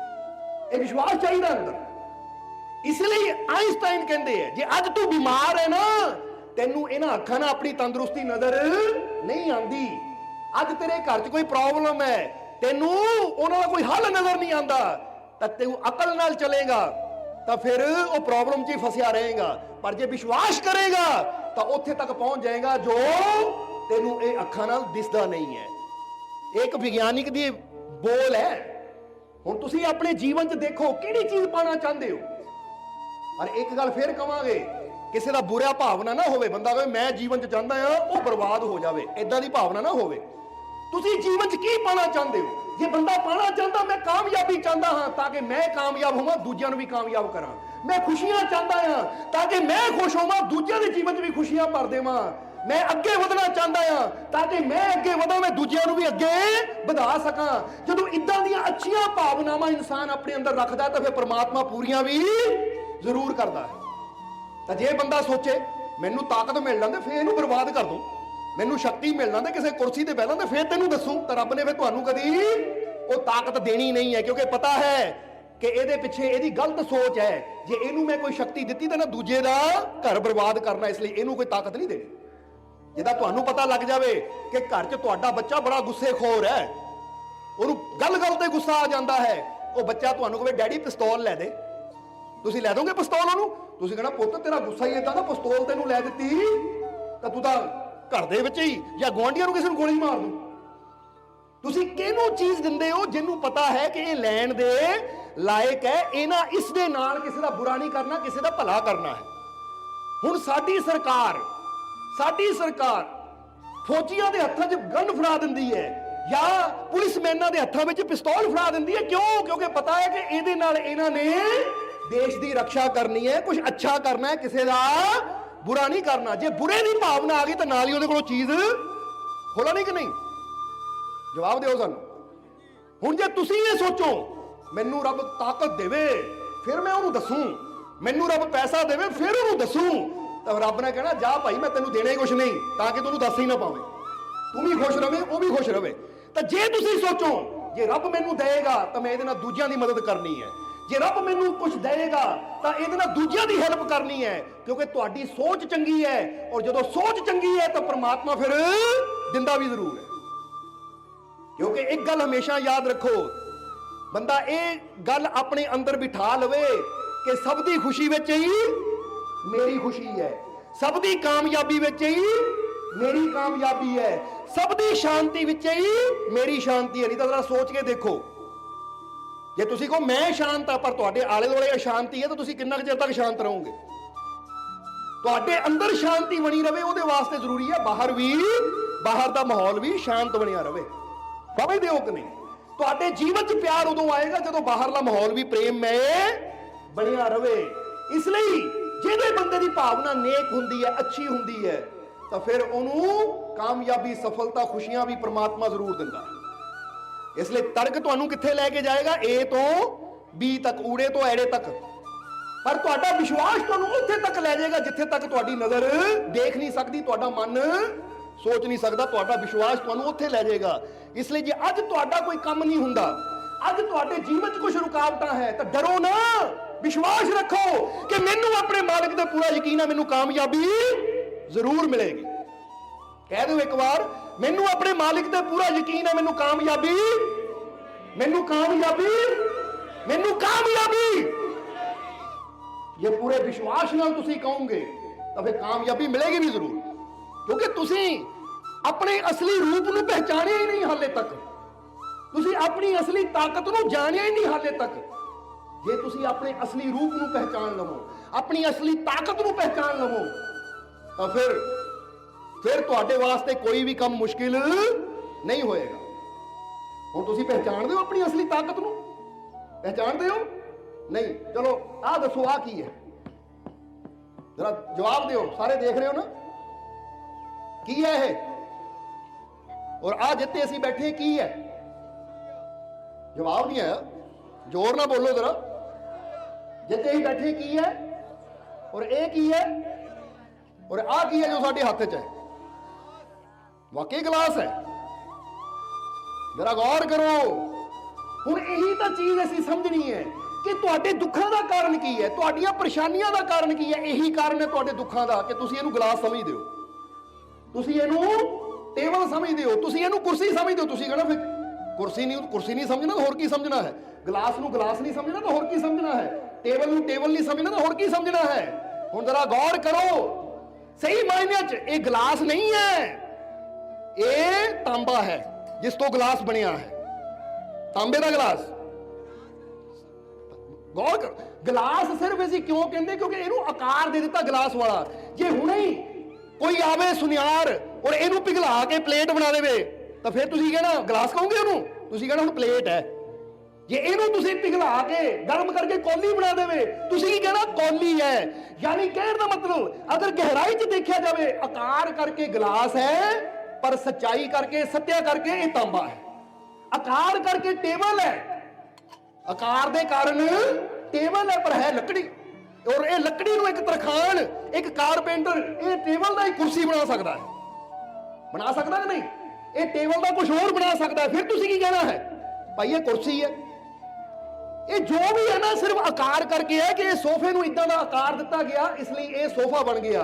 ਇਹ ਵਿਸ਼ਵਾਸ ਚਾਹੀਦਾ ਅੰਦਰ। ਇਸ ਲਈ ਆਇਨਸਟਾਈਨ ਕਹਿੰਦੇ ਆ ਜੇ ਅੱਜ ਤੂੰ ਬਿਮਾਰ ਹੈ ਨਾ, ਤੈਨੂੰ ਇਹਨਾਂ ਅੱਖਾਂ ਨਾਲ ਆਪਣੀ ਤੰਦਰੁਸਤੀ ਨਜ਼ਰ ਨਹੀਂ ਆਂਦੀ, ਅੱਜ ਤੇਰੇ ਘਰ 'ਚ ਕੋਈ ਪ੍ਰੋਬਲਮ ਹੈ, ਤੈਨੂੰ ਉਹਨਾਂ ਦਾ ਕੋਈ ਹੱਲ ਨਜ਼ਰ ਨਹੀਂ ਆਂਦਾ, ਤਾਂ ਤੂੰ ਅਕਲ ਨਾਲ ਚਲੇਗਾ ਤਾਂ ਫਿਰ ਉਹ ਪ੍ਰੋਬਲਮ 'ਚ ਹੀ ਫਸਿਆ ਰਹੇਗਾ। ਪਰ ਜੇ ਵਿਸ਼ਵਾਸ ਕਰੇਗਾ ਤਾਂ ਉੱਥੇ ਤੱਕ ਪਹੁੰਚ ਜਾਏਗਾ ਜੋ ਤੈਨੂੰ ਇਹ ਅੱਖਾਂ ਨਾਲ ਦਿਸਦਾ ਨਹੀਂ ਹੈ। ਇੱਕ ਵਿਗਿਆਨਿਕ ਦੀ ਬੋਲ ਹੈ। ਹੁਣ ਤੁਸੀਂ ਆਪਣੇ ਜੀਵਨ 'ਚ ਦੇਖੋ ਕਿਹੜੀ ਚੀਜ਼ ਪਾਣਾ ਚਾਹੁੰਦੇ ਹੋ। ਪਰ ਇੱਕ ਗੱਲ ਫੇਰ ਕਵਾਂਗੇ, ਕਿਸੇ ਦਾ ਬੁਰਾ ਭਾਵਨਾ ਨਾ ਹੋਵੇ, ਬੰਦਾ ਕਹੇ ਮੈਂ ਜੀਵਨ 'ਚ ਚਾਹੁੰਦਾ ਆ ਉਹ ਬਰਬਾਦ ਹੋ ਜਾਵੇ, ਏਦਾਂ ਦੀ ਭਾਵਨਾ ਨਾ ਹੋਵੇ। ਤੁਸੀਂ ਜੀਵਨ 'ਚ ਕੀ ਪਾਣਾ ਚਾਹੁੰਦੇ ਹੋ? ਜੇ ਬੰਦਾ ਪਾਣਾ ਚਾਹੁੰਦਾ ਮੈਂ ਕਾਮਯਾਬੀ ਚਾਹੁੰਦਾ ਹਾਂ ਤਾਂ ਕਿ ਮੈਂ ਕਾਮਯਾਬ ਹੋਵਾਂ, ਦੂਜਿਆਂ ਨੂੰ ਵੀ ਕਾਮਯਾਬ ਕਰਾਂ, ਮੈਂ ਖੁਸ਼ੀਆਂ ਚਾਹੁੰਦਾ ਹਾਂ ਤਾਂ ਕਿ ਮੈਂ ਖੁਸ਼ ਹੋਵਾਂ, ਦੂਜਿਆਂ ਦੇ ਜੀਵਨ 'ਚ ਵੀ ਖੁਸ਼ੀਆਂ ਭਰ ਦੇਵਾਂ, ਮੈਂ ਅੱਗੇ ਵਧਣਾ ਚਾਹੁੰਦਾ ਹਾਂ ਤਾਂ ਕਿ ਮੈਂ ਅੱਗੇ ਵਧਾਂ, ਮੈਂ ਦੂਜਿਆਂ ਨੂੰ ਵੀ ਅੱਗੇ ਵਧਾ ਸਕਾਂ। ਜਦੋਂ ਇਦਾਂ ਦੀਆਂ ਅੱਛੀਆਂ ਭਾਵਨਾਵਾਂ ਇਨਸਾਨ ਆਪਣੇ ਅੰਦਰ ਰੱਖਦਾ ਤਾਂ ਫਿਰ ਪ੍ਰਮਾਤਮਾ ਪੂਰੀਆਂ ਵੀ ਜ਼ਰੂਰ ਕਰਦਾ ਹੈ। ਤਾਂ ਜੇ ਬੰਦਾ ਸੋਚੇ ਮੈਨੂੰ ਤਾਕਤ ਮਿਲ ਜਾਂਦੇ ਫਿਰ ਇਹਨੂੰ ਬਰਬਾਦ ਕਰ ਦੂੰ, ਮੈਨੂੰ ਸ਼ਕਤੀ ਮਿਲ ਜਾਂਦੇ ਕਿਸੇ ਕੁਰਸੀ ਤੇ ਬਹਿ ਜਾਂਦੇ ਫਿਰ ਤੈਨੂੰ ਦੱਸੂ, ਤਾਂ ਰੱਬ ਨੇ ਫਿਰ ਤੁਹਾਨੂੰ ਕਦੀ ਉਹ ਤਾਕਤ ਦੇਣੀ ਨਹੀਂ ਹੈ, ਕਿਉਂਕਿ ਪਤਾ ਹੈ ਕਿ ਇਹਦੇ ਪਿੱਛੇ ਇਹਦੀ ਗਲਤ ਸੋਚ ਹੈ। ਜੇ ਇਹਨੂੰ ਮੈਂ ਕੋਈ ਸ਼ਕਤੀ ਦਿੱਤੀ ਤਾਂ ਨਾ ਦੂਜੇ ਦਾ ਘਰ ਬਰਬਾਦ ਕਰਨਾ, ਇਸ ਲਈ ਇਹਨੂੰ ਕੋਈ ਤਾਕਤ ਨਹੀਂ ਦੇਣੀ। ਜਿੱਦਾਂ ਤੁਹਾਨੂੰ ਪਤਾ ਲੱਗ ਜਾਵੇ ਕਿ ਘਰ 'ਚ ਤੁਹਾਡਾ ਬੱਚਾ ਬੜਾ ਗੁੱਸੇਖੋਰ ਹੈ, ਉਹਨੂੰ ਗੱਲ-ਗੱਲ ਤੇ ਗੁੱਸਾ ਆ ਜਾਂਦਾ ਹੈ, ਉਹ ਬੱਚਾ ਤੁਹਾਨੂੰ ਕਹੇ ਡੈਡੀ ਪਿਸਤੌਲ ਲੈ ਦੇ, ਤੁਸੀਂ ਲੈ ਦੋਗੇ ਪਿਸਤੌਲ ਉਹਨੂੰ? ਤੁਸੀਂ ਕਹਿਣਾ ਪੁੱਤ ਤੇਰਾ ਗੁੱਸਾ ਹੀ ਏਦਾਂ ਦਾ, ਪਿਸਤੌਲ ਤੈਨੂੰ ਲੈ ਦਿੱਤੀ ਤਾਂ ਤੂੰ ਤਾਂ ਘਰ ਦੇ ਵਿੱਚ ਹੀ ਜਾਂ ਗੁਆਂਢੀਆਂ ਨੂੰ ਕਿਸੇ ਨੂੰ ਗੋਲੀ ਮਾਰ ਦੂੰ। ਤੁਸੀਂ ਕਿਹਨੂੰ ਚੀਜ਼ ਦਿੰਦੇ ਹੋ ਜਿਹਨੂੰ ਪਤਾ ਹੈ ਕਿ ਇਹ ਲੈਣ ਦੇ ਲਾਇਕ ਹੈ, ਇਹਨਾਂ ਇਸ ਦੇ ਨਾਲ ਕਿਸੇ ਦਾ ਬੁਰਾ ਨਹੀਂ ਕਰਨਾ, ਕਿਸੇ ਦਾ ਭਲਾ ਕਰਨਾ ਹੈ। ਹੁਣ ਸਾਡੀ ਸਰਕਾਰ ਫੌਜੀਆਂ ਦੇ ਹੱਥਾਂ 'ਚ ਗਨ ਫੜਾ ਦਿੰਦੀ ਹੈ ਜਾਂ ਪੁਲਿਸਮੈਨਾਂ ਦੇ ਹੱਥਾਂ ਵਿੱਚ ਪਿਸਤੌਲ ਫੜਾ ਦਿੰਦੀ ਹੈ। ਕਿਉਂ? ਕਿਉਂਕਿ ਪਤਾ ਹੈ ਕਿ ਇਹਦੇ ਨਾਲ ਇਹਨਾਂ ਨੇ ਦੇਸ਼ ਦੀ ਰੱਖਿਆ ਕਰਨੀ ਹੈ, ਕੁਝ ਅੱਛਾ ਕਰਨਾ ਹੈ, ਕਿਸੇ ਦਾ ਬੁਰਾ ਨਹੀਂ ਕਰਨਾ। ਜੇ ਬੁਰੇ ਦੀ ਭਾਵਨਾ ਆ ਗਈ ਤਾਂ ਨਾਲ ਹੀ ਉਹਦੇ ਕੋਲੋਂ ਚੀਜ਼ ਖੋਲਾ ਨਹੀਂ ਕਿ ਨਹੀਂ? ਜਵਾਬ ਦਿਓ ਸਾਨੂੰ। ਹੁਣ ਜੇ ਤੁਸੀਂ ਇਹ ਸੋਚੋ ਮੈਨੂੰ ਰੱਬ ਤਾਕਤ ਦੇਵੇ ਫਿਰ ਮੈਂ ਉਹਨੂੰ ਦੱਸੂ, ਮੈਨੂੰ ਰੱਬ ਪੈਸਾ ਦੇਵੇ ਫਿਰ ਉਹਨੂੰ ਦੱਸੂ, ਤਾਂ ਰੱਬ ਨੇ ਕਹਿਣਾ ਜਾ ਭਾਈ ਮੈਂ ਤੈਨੂੰ ਦੇਣਾ ਹੀ ਕੁਛ ਨਹੀਂ ਤਾਂ ਕਿ ਤੈਨੂੰ ਦੱਸ ਹੀ ਨਾ ਪਾਵੇ, ਤੂੰ ਵੀ ਖੁਸ਼ ਰਵੇਂ ਉਹ ਵੀ ਖੁਸ਼ ਰਵੇ। ਤਾਂ ਜੇ ਤੁਸੀਂ ਸੋਚੋ ਜੇ ਰੱਬ ਮੈਨੂੰ ਦੇਏਗਾ ਤਾਂ ਮੈਂ ਇਹਦੇ ਨਾਲ ਦੂਜਿਆਂ ਦੀ ਮਦਦ ਕਰਨੀ ਹੈ, ਜੇ ਰੱਬ ਮੈਨੂੰ ਕੁਝ ਦੇਏਗਾ ਤਾਂ ਇਹਦੇ ਨਾਲ ਦੂਜਿਆਂ ਦੀ ਹੈਲਪ ਕਰਨੀ ਹੈ, ਕਿਉਂਕਿ ਤੁਹਾਡੀ ਸੋਚ ਚੰਗੀ ਹੈ। ਔਰ ਜਦੋਂ ਸੋਚ ਚੰਗੀ ਹੈ ਤਾਂ ਪ੍ਰਮਾਤਮਾ ਫਿਰ ਦਿੰਦਾ ਵੀ ਜ਼ਰੂਰ ਹੈ। क्योंकि एक गल हमेशा याद रखो, बंदा ये गल अपने अंदर बिठा लवे कि सब दी खुशी विच ही मेरी खुशी है, सब दी कामयाबी विच ही मेरी कामयाबी है, सब दी शांति विच ही मेरी शांति है। नहीं तो जरा सोच के देखो, जे तुसी कहो मैं शांत हाँ पर तुहाडे आले दुआले अशांति है तो तुसी कितना चिर तक शांत रहोगे? तुहाडे अंदर शांति बनी रहे उहदे वास्ते जरूरी है बाहर दा माहौल भी शांत बनिया रहे। समझदे हो कि नहीं? तुहाडे जीवन च प्यार उदों आएगा जदों बाहरला माहौल भी प्रेम में बनिया रहे। इसलिए जिहदे बंदे दी भावना नेक हुंदी है, अच्छी हुंदी है, तो फिर उहनूं कामयाबी, सफलता, खुशियां भी परमात्मा जरूर दिंदा है। इसलिए तर्क तुहानूं कित्थे लैके जाएगा? ए तो बी तक, ऊड़े तो ऐड़े तक, पर तुहाडा विश्वास तुहानूं उत्थे तक ले जाएगा जिथे तक तुहाडी नजर देख नहीं सकती, तुहाडा मन सोच नहीं सकता, तुहाडा विश्वास तुहानूं उत्थे ले जाएगा। इसलिए जे अज तुहाडा कोई काम नहीं हुंदा, अज तुहाडे जीवन च कुछ रुकावटां है, तो डरो ना, विश्वास रखो कि मैनूं अपने मालिक ते पूरा यकीन है, मैनूं कामयाबी जरूर मिलेगी। कह दो एक बार, मैनूं अपने मालिक ते पूरा यकीन है, मैनूं कामयाबी, मैनूं कामयाबी, मैनूं कामयाबी। ये पूरे विश्वास नाल तुसी कहोगे तो फिर कामयाबी मिलेगी भी जरूर, क्योंकि तुसी अपने असली रूप नूं पहचानिया ही नहीं हाले तक, तुसी अपनी असली ताकत नूं जानिया ही नहीं हाले तक। जे तुसी अपने असली रूप नूं पहचान लवो, अपनी असली ताकत नूं पहचान लवो, तो फिर तुहाडे वास्ते कोई भी काम मुश्किल नहीं होएगा। हुण तुसी पहचानदे हो अपनी असली ताकत नूं? पहचानदे हो? नहीं। चलो आ दसो आ की है, जरा जवाब दो, सारे देख रहे हो ना की है ये? और आ जिते असीं बैठे की है? जवाब नहीं आया, जोर ना बोलो जरा। जिते ही बैठे की है, और ए की है, और आ की है जो साडे हाथ च है? वाकई गिलास है। जरा गौर करो, हुण यही तो चीज असीं समझनी है कि तुहाडे दुखां दा कारण की है, तुहाडीआं परेशानियां दा कारण की है। यही कारण है तुहाडे दुखां दा कि तुसीं इहनूं गिलास समझदे हो, तुसीं इहनूं टेबल समझदे हो, तुसीं इहनूं कुर्सी समझदे हो। तुसीं कहना फिर कुर्सी नहीं समझना तो होर की समझना है, गिलास नूं गिलास नहीं समझना तो होर की समझना है, टेबल नूं टेबल नहीं समझना तो होर की समझना है। हुण जरा गौर करो, सही मायने च ये गिलास नहीं है, ये तांबा है जिस तो गिलास बनिया है, तांबे का गिलास। गौर करो, गिलास सिर्फ असीं क्यों कहंदे? क्योंकि इहनूं आकार दे दिता गिलास वाला। जे हुणे ही कोई आवे सुनियार और इहनूं पिघला के प्लेट बना देवे तो फिर तुसीं कहना गिलास कहोगे उहनूं? तुसीं कहना हुण प्लेट है। जे इहनूं तुसीं पिघला के गर्म करके कौली बना देवे, तुसीं की कहना कौली है। यानी कहण दा मतलब अगर गहराई च देखा जाए, आकार करके गिलास है पर सच्चाई करके, सत्या करके ये तांबा है। आकार करके टेबल है, आकार दे कारण टेबल है पर है लकड़ी, और ये लकड़ी नूं एक तरखान, एक कारपेंटर ये टेबल दा ही कुर्सी बना सकता है। बना सकता है नहीं? ये टेबल दा कुछ और बना सकता है। फिर तुसीं की कहना है भाई ये कुर्सी है। ये जो भी है ना सिर्फ आकार करके है कि ये सोफे नूं इदां दा आकार दिता गया इसलिए ये सोफा बन गया,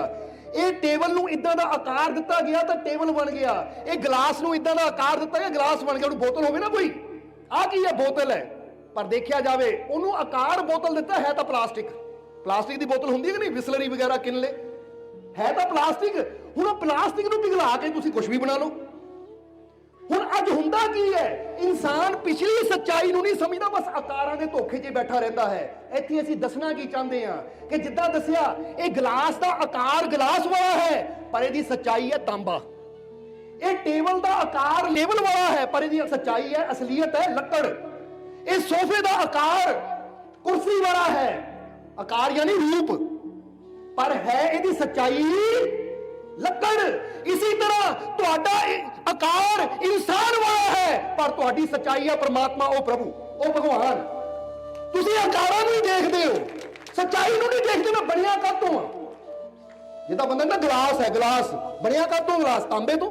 ये टेबल नूं इदां दा आकार दिता गया तो टेबल बन गया, ये गिलास नूं इदां दा आकार दिता गया गिलास बन गया। बोतल होवे ना कोई, आ की है? बोतल है, पर देखा जाए उन्होंने आकार बोतल दिता है तो प्लास्टिक, प्लास्टिक की बोतल होंगी कि नहीं, बिसलरी वगैरह किन ले है तो प्लास्टिक। हुण प्लास्टिक नूं पिघला के तुसीं कुछ भी बना लो। हुण अज हुंदा की है, इंसान पिछली सच्चाई नूं नहीं समझदा, बस आकारां दे धोखे 'च बैठा रहता है। इत्थे असीं दसना की चाहते हैं कि जिद्दां दसिया ये गिलास का आकार गिलास वाला है पर इहदी सच्चाई है तांबा, ये टेबल का आकार लेवल वाला है पर इहदी सच्चाई है, असलीयत है लकड़। इस सोफे का आकार कुर्सी वाला है, आकार यानी रूप, पर है इहदी सच्चाई लकड़। इसी तरह तुहाडा आकार इंसान वाला है पर तुहाडी सच्चाई है परमात्मा, ओ प्रभु, ओ भगवान। तुसीं आकारां नूं ही देखदे हो, सच्चाई नूं नहीं देखदे। मैं बनिया कातों हां? जिद्दां बंदा ना गिलास है, गिलास बनिया कातों? गिलास तांबे तो।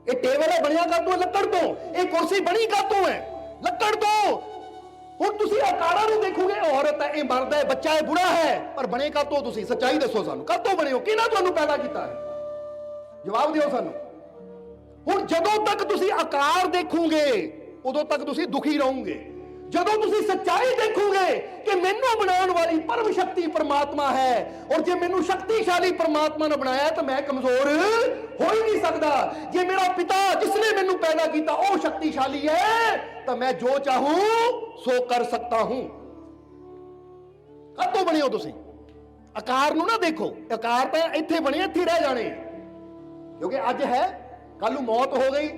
ये टेबल है बनिया कातों? लकड़ तो। ये कुर्सी बनी कातों है? लकड़ तो। हुण तुसीं आकारां नूं देखोगे, औरत है, ये मर्द है, बच्चा है, बुढ़ा है, पर बने कातों? तुसीं सच्चाई दसो सानूं, कातों बने हो? किहने तुहानूं पैदा कीता है? जवाब दिओ सानूं। ਹੁਣ ਜਦੋਂ ਤੱਕ ਤੁਸੀਂ ਆਕਾਰ ਦੇਖੋਗੇ ਉਦੋਂ ਤੱਕ ਤੁਸੀਂ ਦੁਖੀ ਰਹੋਗੇ। ਜਦੋਂ ਤੁਸੀਂ ਸੱਚਾਈ ਦੇਖੋਗੇ ਕਿ ਮੈਨੂੰ ਬਣਾਉਣ ਵਾਲੀ ਪਰਮ ਸ਼ਕਤੀ परमात्मा है और जे मैनू शक्तिशाली परमात्मा ने बनाया तो मैं कमजोर हो ही नहीं सकता। जे मेरा पिता जिसने मैनू पैदा किया वो शक्तिशाली है तो मैं जो चाहूं सो कर सकता हूं। कदों बने हो तुसी? आकार नू ना देखो, आकार तो इत्थे बने इत्थे रह जाने, क्योंकि अज है कल नू मौत हो गई।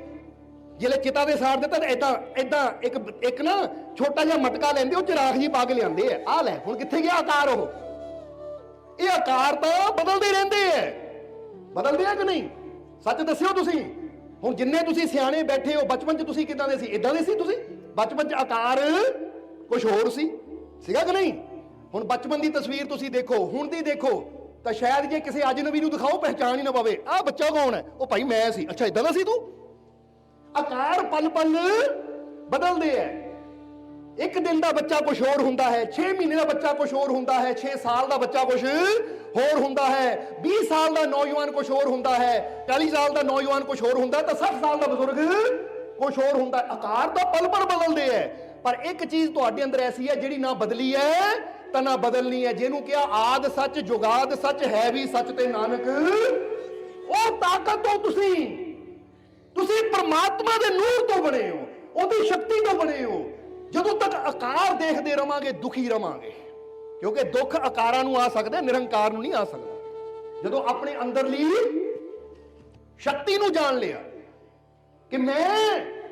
जिले चिता दे साड़ दिता इदा इदा एक ना छोटा जिहा मटका लेंदे ओ चिराग जी पा के लियांदे आ, आ लै हुण कित्थे गया आकार? ओह ये आकार तो बदलते रहंदे है, बदलते है कि नहीं? सच दस्सिओ तुसीं। हुण जिन्ने तुसीं सियाणे बैठे हो, बचपन च तुसीं किदां दे सी? इदां दे सी तुसीं? बचपन च आकार कुछ होर सी, सीगा कि नहीं? हुण बचपन की तस्वीर तुसीं देखो, हुण दी देखो तो शायद जे किसी अजनबी नूं दिखाओ पहचान ही ना पवे, आ बच्चा कौन है? ओ भाई मैं सी। अच्छा इदां दा सी तू? आकार पल पल बदलते हैं। एक दिन का बच्चा कुछ होर हुंदा है, 6 महीने का बच्चा कुछ होर हुंदा है, 6 साल का बच्चा कुछ होर हुंदा है, 20 साल का नौजवान कुछ होर हुंदा है, 40 साल का नौजवान कुछ होर हुंदा है, तो 60 साल का बजुर्ग कुछ होर हुंदा है। आकार तो पल पल बदलते हैं, पर एक चीज तुहाडे अंदर ऐसी है जिहड़ी ना बदली है तो ना बदलनी है। जिहनूं किहा आद सच जुगाद सच है भी सच ते नानक ओ ताकत हो तुसीं परमात्मा दे नूर तो बने हो, ओदी शक्ति तो बने हो। ਜਦੋਂ तक आकार देखते रहांगे दुखी रहांगे, क्योंकि दुख आकारां नूं आ सकदा, निरंकार नूं नहीं आ सकदा। ਜਦੋਂ अपने अंदरली शक्ति नूं जान लिया कि मैं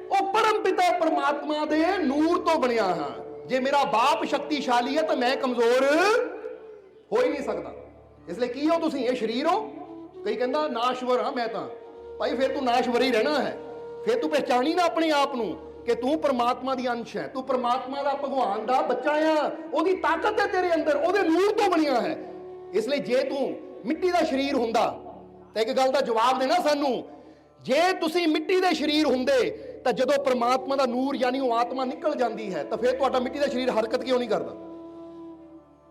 ਉਹ परम पिता परमात्मा दे नूर तो बनिया हाँ, जे मेरा बाप शक्तिशाली है तो मैं कमजोर हो ही नहीं सकता। इसलिए की हो तुसीं? ये शरीर हो। कई कहंदा नाशवर हाँ मैं तां, भाई फिर तू नाशवर ही रहना है, फिर तू पहचानी ना अपने आप नूं कि तू परमात्मा दी अंश है, तू परमात्मा दा भगवान दा बच्चा आ, ओदी ताकत है तेरे अंदर, ओदे नूर तो बनिया है। इसलिए जे तू मिट्टी दा शरीर हुंदा तो एक गल दा जवाब देना सानू, जे तुसीं मिट्टी दे शरीर हुंदे तो जदों परमात्मा दा नूर यानी वो आत्मा निकल जाती है तो फिर तुहाडा मिट्टी दा शरीर हरकत क्यों नहीं करता?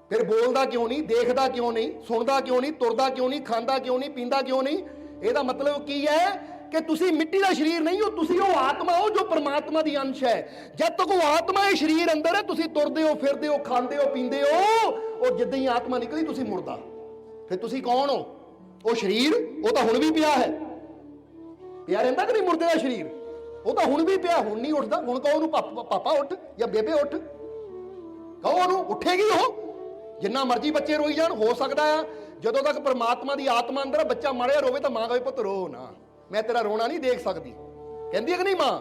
फिर बोलदा क्यों नहीं, देखदा क्यों नहीं, सुनदा क्यों नहीं, तुरदा क्यों नहीं, खांदा क्यों नहीं, पींदा क्यों नहीं? ਇਹਦਾ मतलब की है कि तुसी मिट्टी का शरीर नहीं हो, तुसी वो आत्मा हो जो परमात्मा दी अंश है। जब तक वो आत्मा ये शरीर अंदर है तुसी तुरदे हो, फिरदे हो, खांदे हो, पींदे हो, और जिद्दां ही आत्मा निकली तुसी मुर्दा। फिर तुसी कौन हो? वो शरीर वो तो हुण भी पिया है, पिया रहिंदा कि नहीं? मुर्दे का शरीर वो तो हुण भी पिया, हुण नहीं उठदा। हुण कहो उहनूं पापा उठ या बेबे उठ, कहो उहनूं, उठेगी हो। जिन्ना मर्जी बच्चे रोई जान, हो सकता है ਜਦੋਂ तक परमात्मा की आत्मा अंदर बच्चा माड़िया रोवे तो मां कहे पुੱਤ रो ना, मैं तेरा रोना नहीं देख सकती, कहती है कि नहीं मां?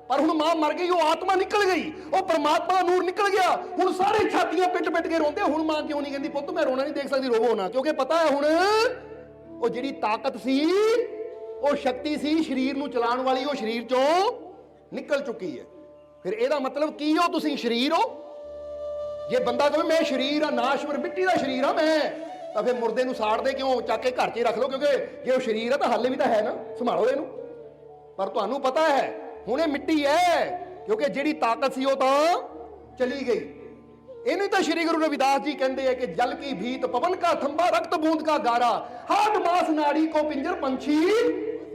पर हुण मां मर गई, वो आत्मा निकल गई, वो परमात्मा का नूर निकल गया, हुण सारे छातियां पिट पिट के रोंदे। हुण मां क्यों नहीं कहती पुੱਤ मैं रोना नहीं देख सकती, रोवो ना? क्योंकि पता है हुण वो जिहड़ी ताकत सी, वो शक्ति सी शरीर नूं चलाउण वाली, वो शरीर चों निकल चुकी है। फिर ਇਹਦਾ मतलब की हो? तुसीं शरीर हो। जे बंदा कहे मैं शरीर आ, नाशवर मिट्टी का शरीर आ मैं, तो फिर मुर्दे नूं साड़दे क्यों? चक के घर च रख लो, क्योंकि जे वो शरीर है तो हाले भी तो है ना, संभालो इहनूं। पर तुहानूं पता है हुण ये मिट्टी है, क्योंकि जिहड़ी ताकत सी वो तो चली गई। इन्हें तो श्री गुरु रविदास जी कहते हैं कि जल की भीत पवन का थंबा रक्त बूंद का गारा, हाथ मास नाड़ी को पिंजर पंछी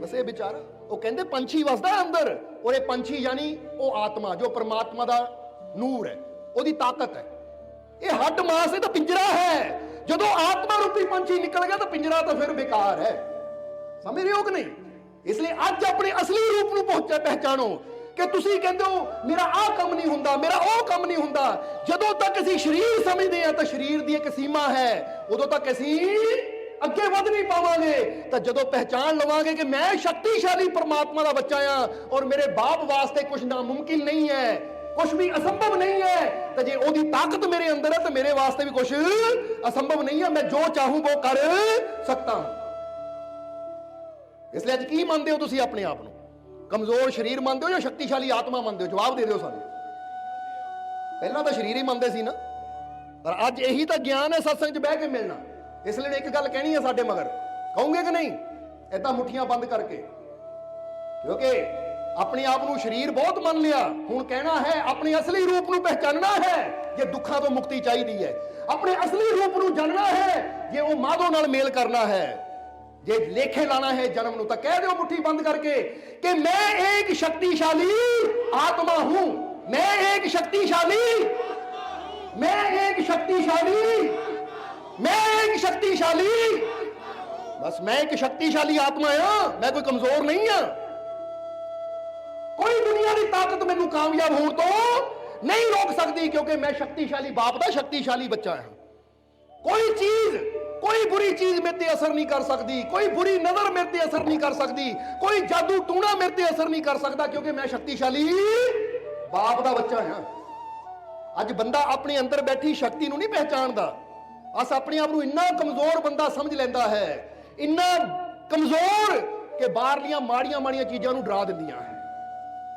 वसे बेचारा। वो कहते पंछी वसदा है अंदर, और ये पंछी यानी वो आत्मा जो परमात्मा का नूर है, ओदी ताकत है। ये हड्ड मास है तो पिंजरा है, जो आत्मा रूपी पंछी निकल गया तो पिंजरा तो फिर बेकार है। समझ रहे हो कि नहीं? इसलिए अज अपने असली रूप नूं पहचानो कि तुसीं कहंदे हो मेरा आ काम नहीं हुंदा, मेरा ओ काम नहीं हुंदा। जदों तक असीं शरीर समझदे हां तो शरीर दी एक सीमा है, उदों तक असीं अगे वध नहीं पावांगे। तो जदों पहचान लवांगे कि मैं शक्तिशाली परमात्मा का बच्चा हां और मेरे बाप वास्ते कुछ नामुमकिन नहीं है, कुछ भी असंभव नहीं है, तो जे ओदी ताकत मेरे अंदर है तो मेरे वास्ते भी कुछ असंभव नहीं है, मैं जो चाहूं वो कर सकता हूं। इसलिए अज की मानते हो तुसीं अपने आप को? कमजोर शरीर मानते हो या शक्तिशाली आत्मा मानते हो? जवाब दे दो सानू। पहला तो शरीर ही मानते सी ना, पर अज यही तो ज्ञान है सत्संग च बह के मिलना। इसलिए एक गल कहनी है साडे मगर, कहोगे कि नहीं? ऐदा मुठियां बंद करके, क्योंकि अपने आप को शरीर बहुत मान लिया, हुण कहना है अपने असली रूप को पहचानना है जे दुखों तो मुक्ति चाहिए है, अपने असली रूप को जानना है जे वो माधो नाल मेल करना है। जे लेखे लाना है जन्म नु तो कह दो मुट्ठी बंद करके कि मैं एक शक्तिशाली आत्मा हूं, मैं एक शक्तिशाली, मैं एक शक्तिशाली, मैं एक शक्तिशाली, बस मैं एक शक्तिशाली आत्मा हां, मैं कोई कमजोर नहीं हां। कोई दुनिया की ताकत मैनू कामयाब होने तो नहीं रोक सकती, क्योंकि मैं शक्तिशाली बाप का शक्तिशाली बच्चा हां। कोई चीज, कोई बुरी चीज मेरे ते असर नहीं कर सकती, कोई बुरी नजर मेरे ते असर नहीं कर सकती, कोई जादू टूना मेरे ते असर नहीं कर सकता, क्योंकि मैं शक्तिशाली बाप का बच्चा हां। अज बंदा अपने अंदर बैठी शक्ति नूं नहीं पहचानदा, अस अपने आप नूं इन्ना कमजोर बंदा समझ लैंदा है, इन्ना कमजोर कि बाहरलियां माड़ियां माड़ियां चीजां नूं डरा दिंदियां है।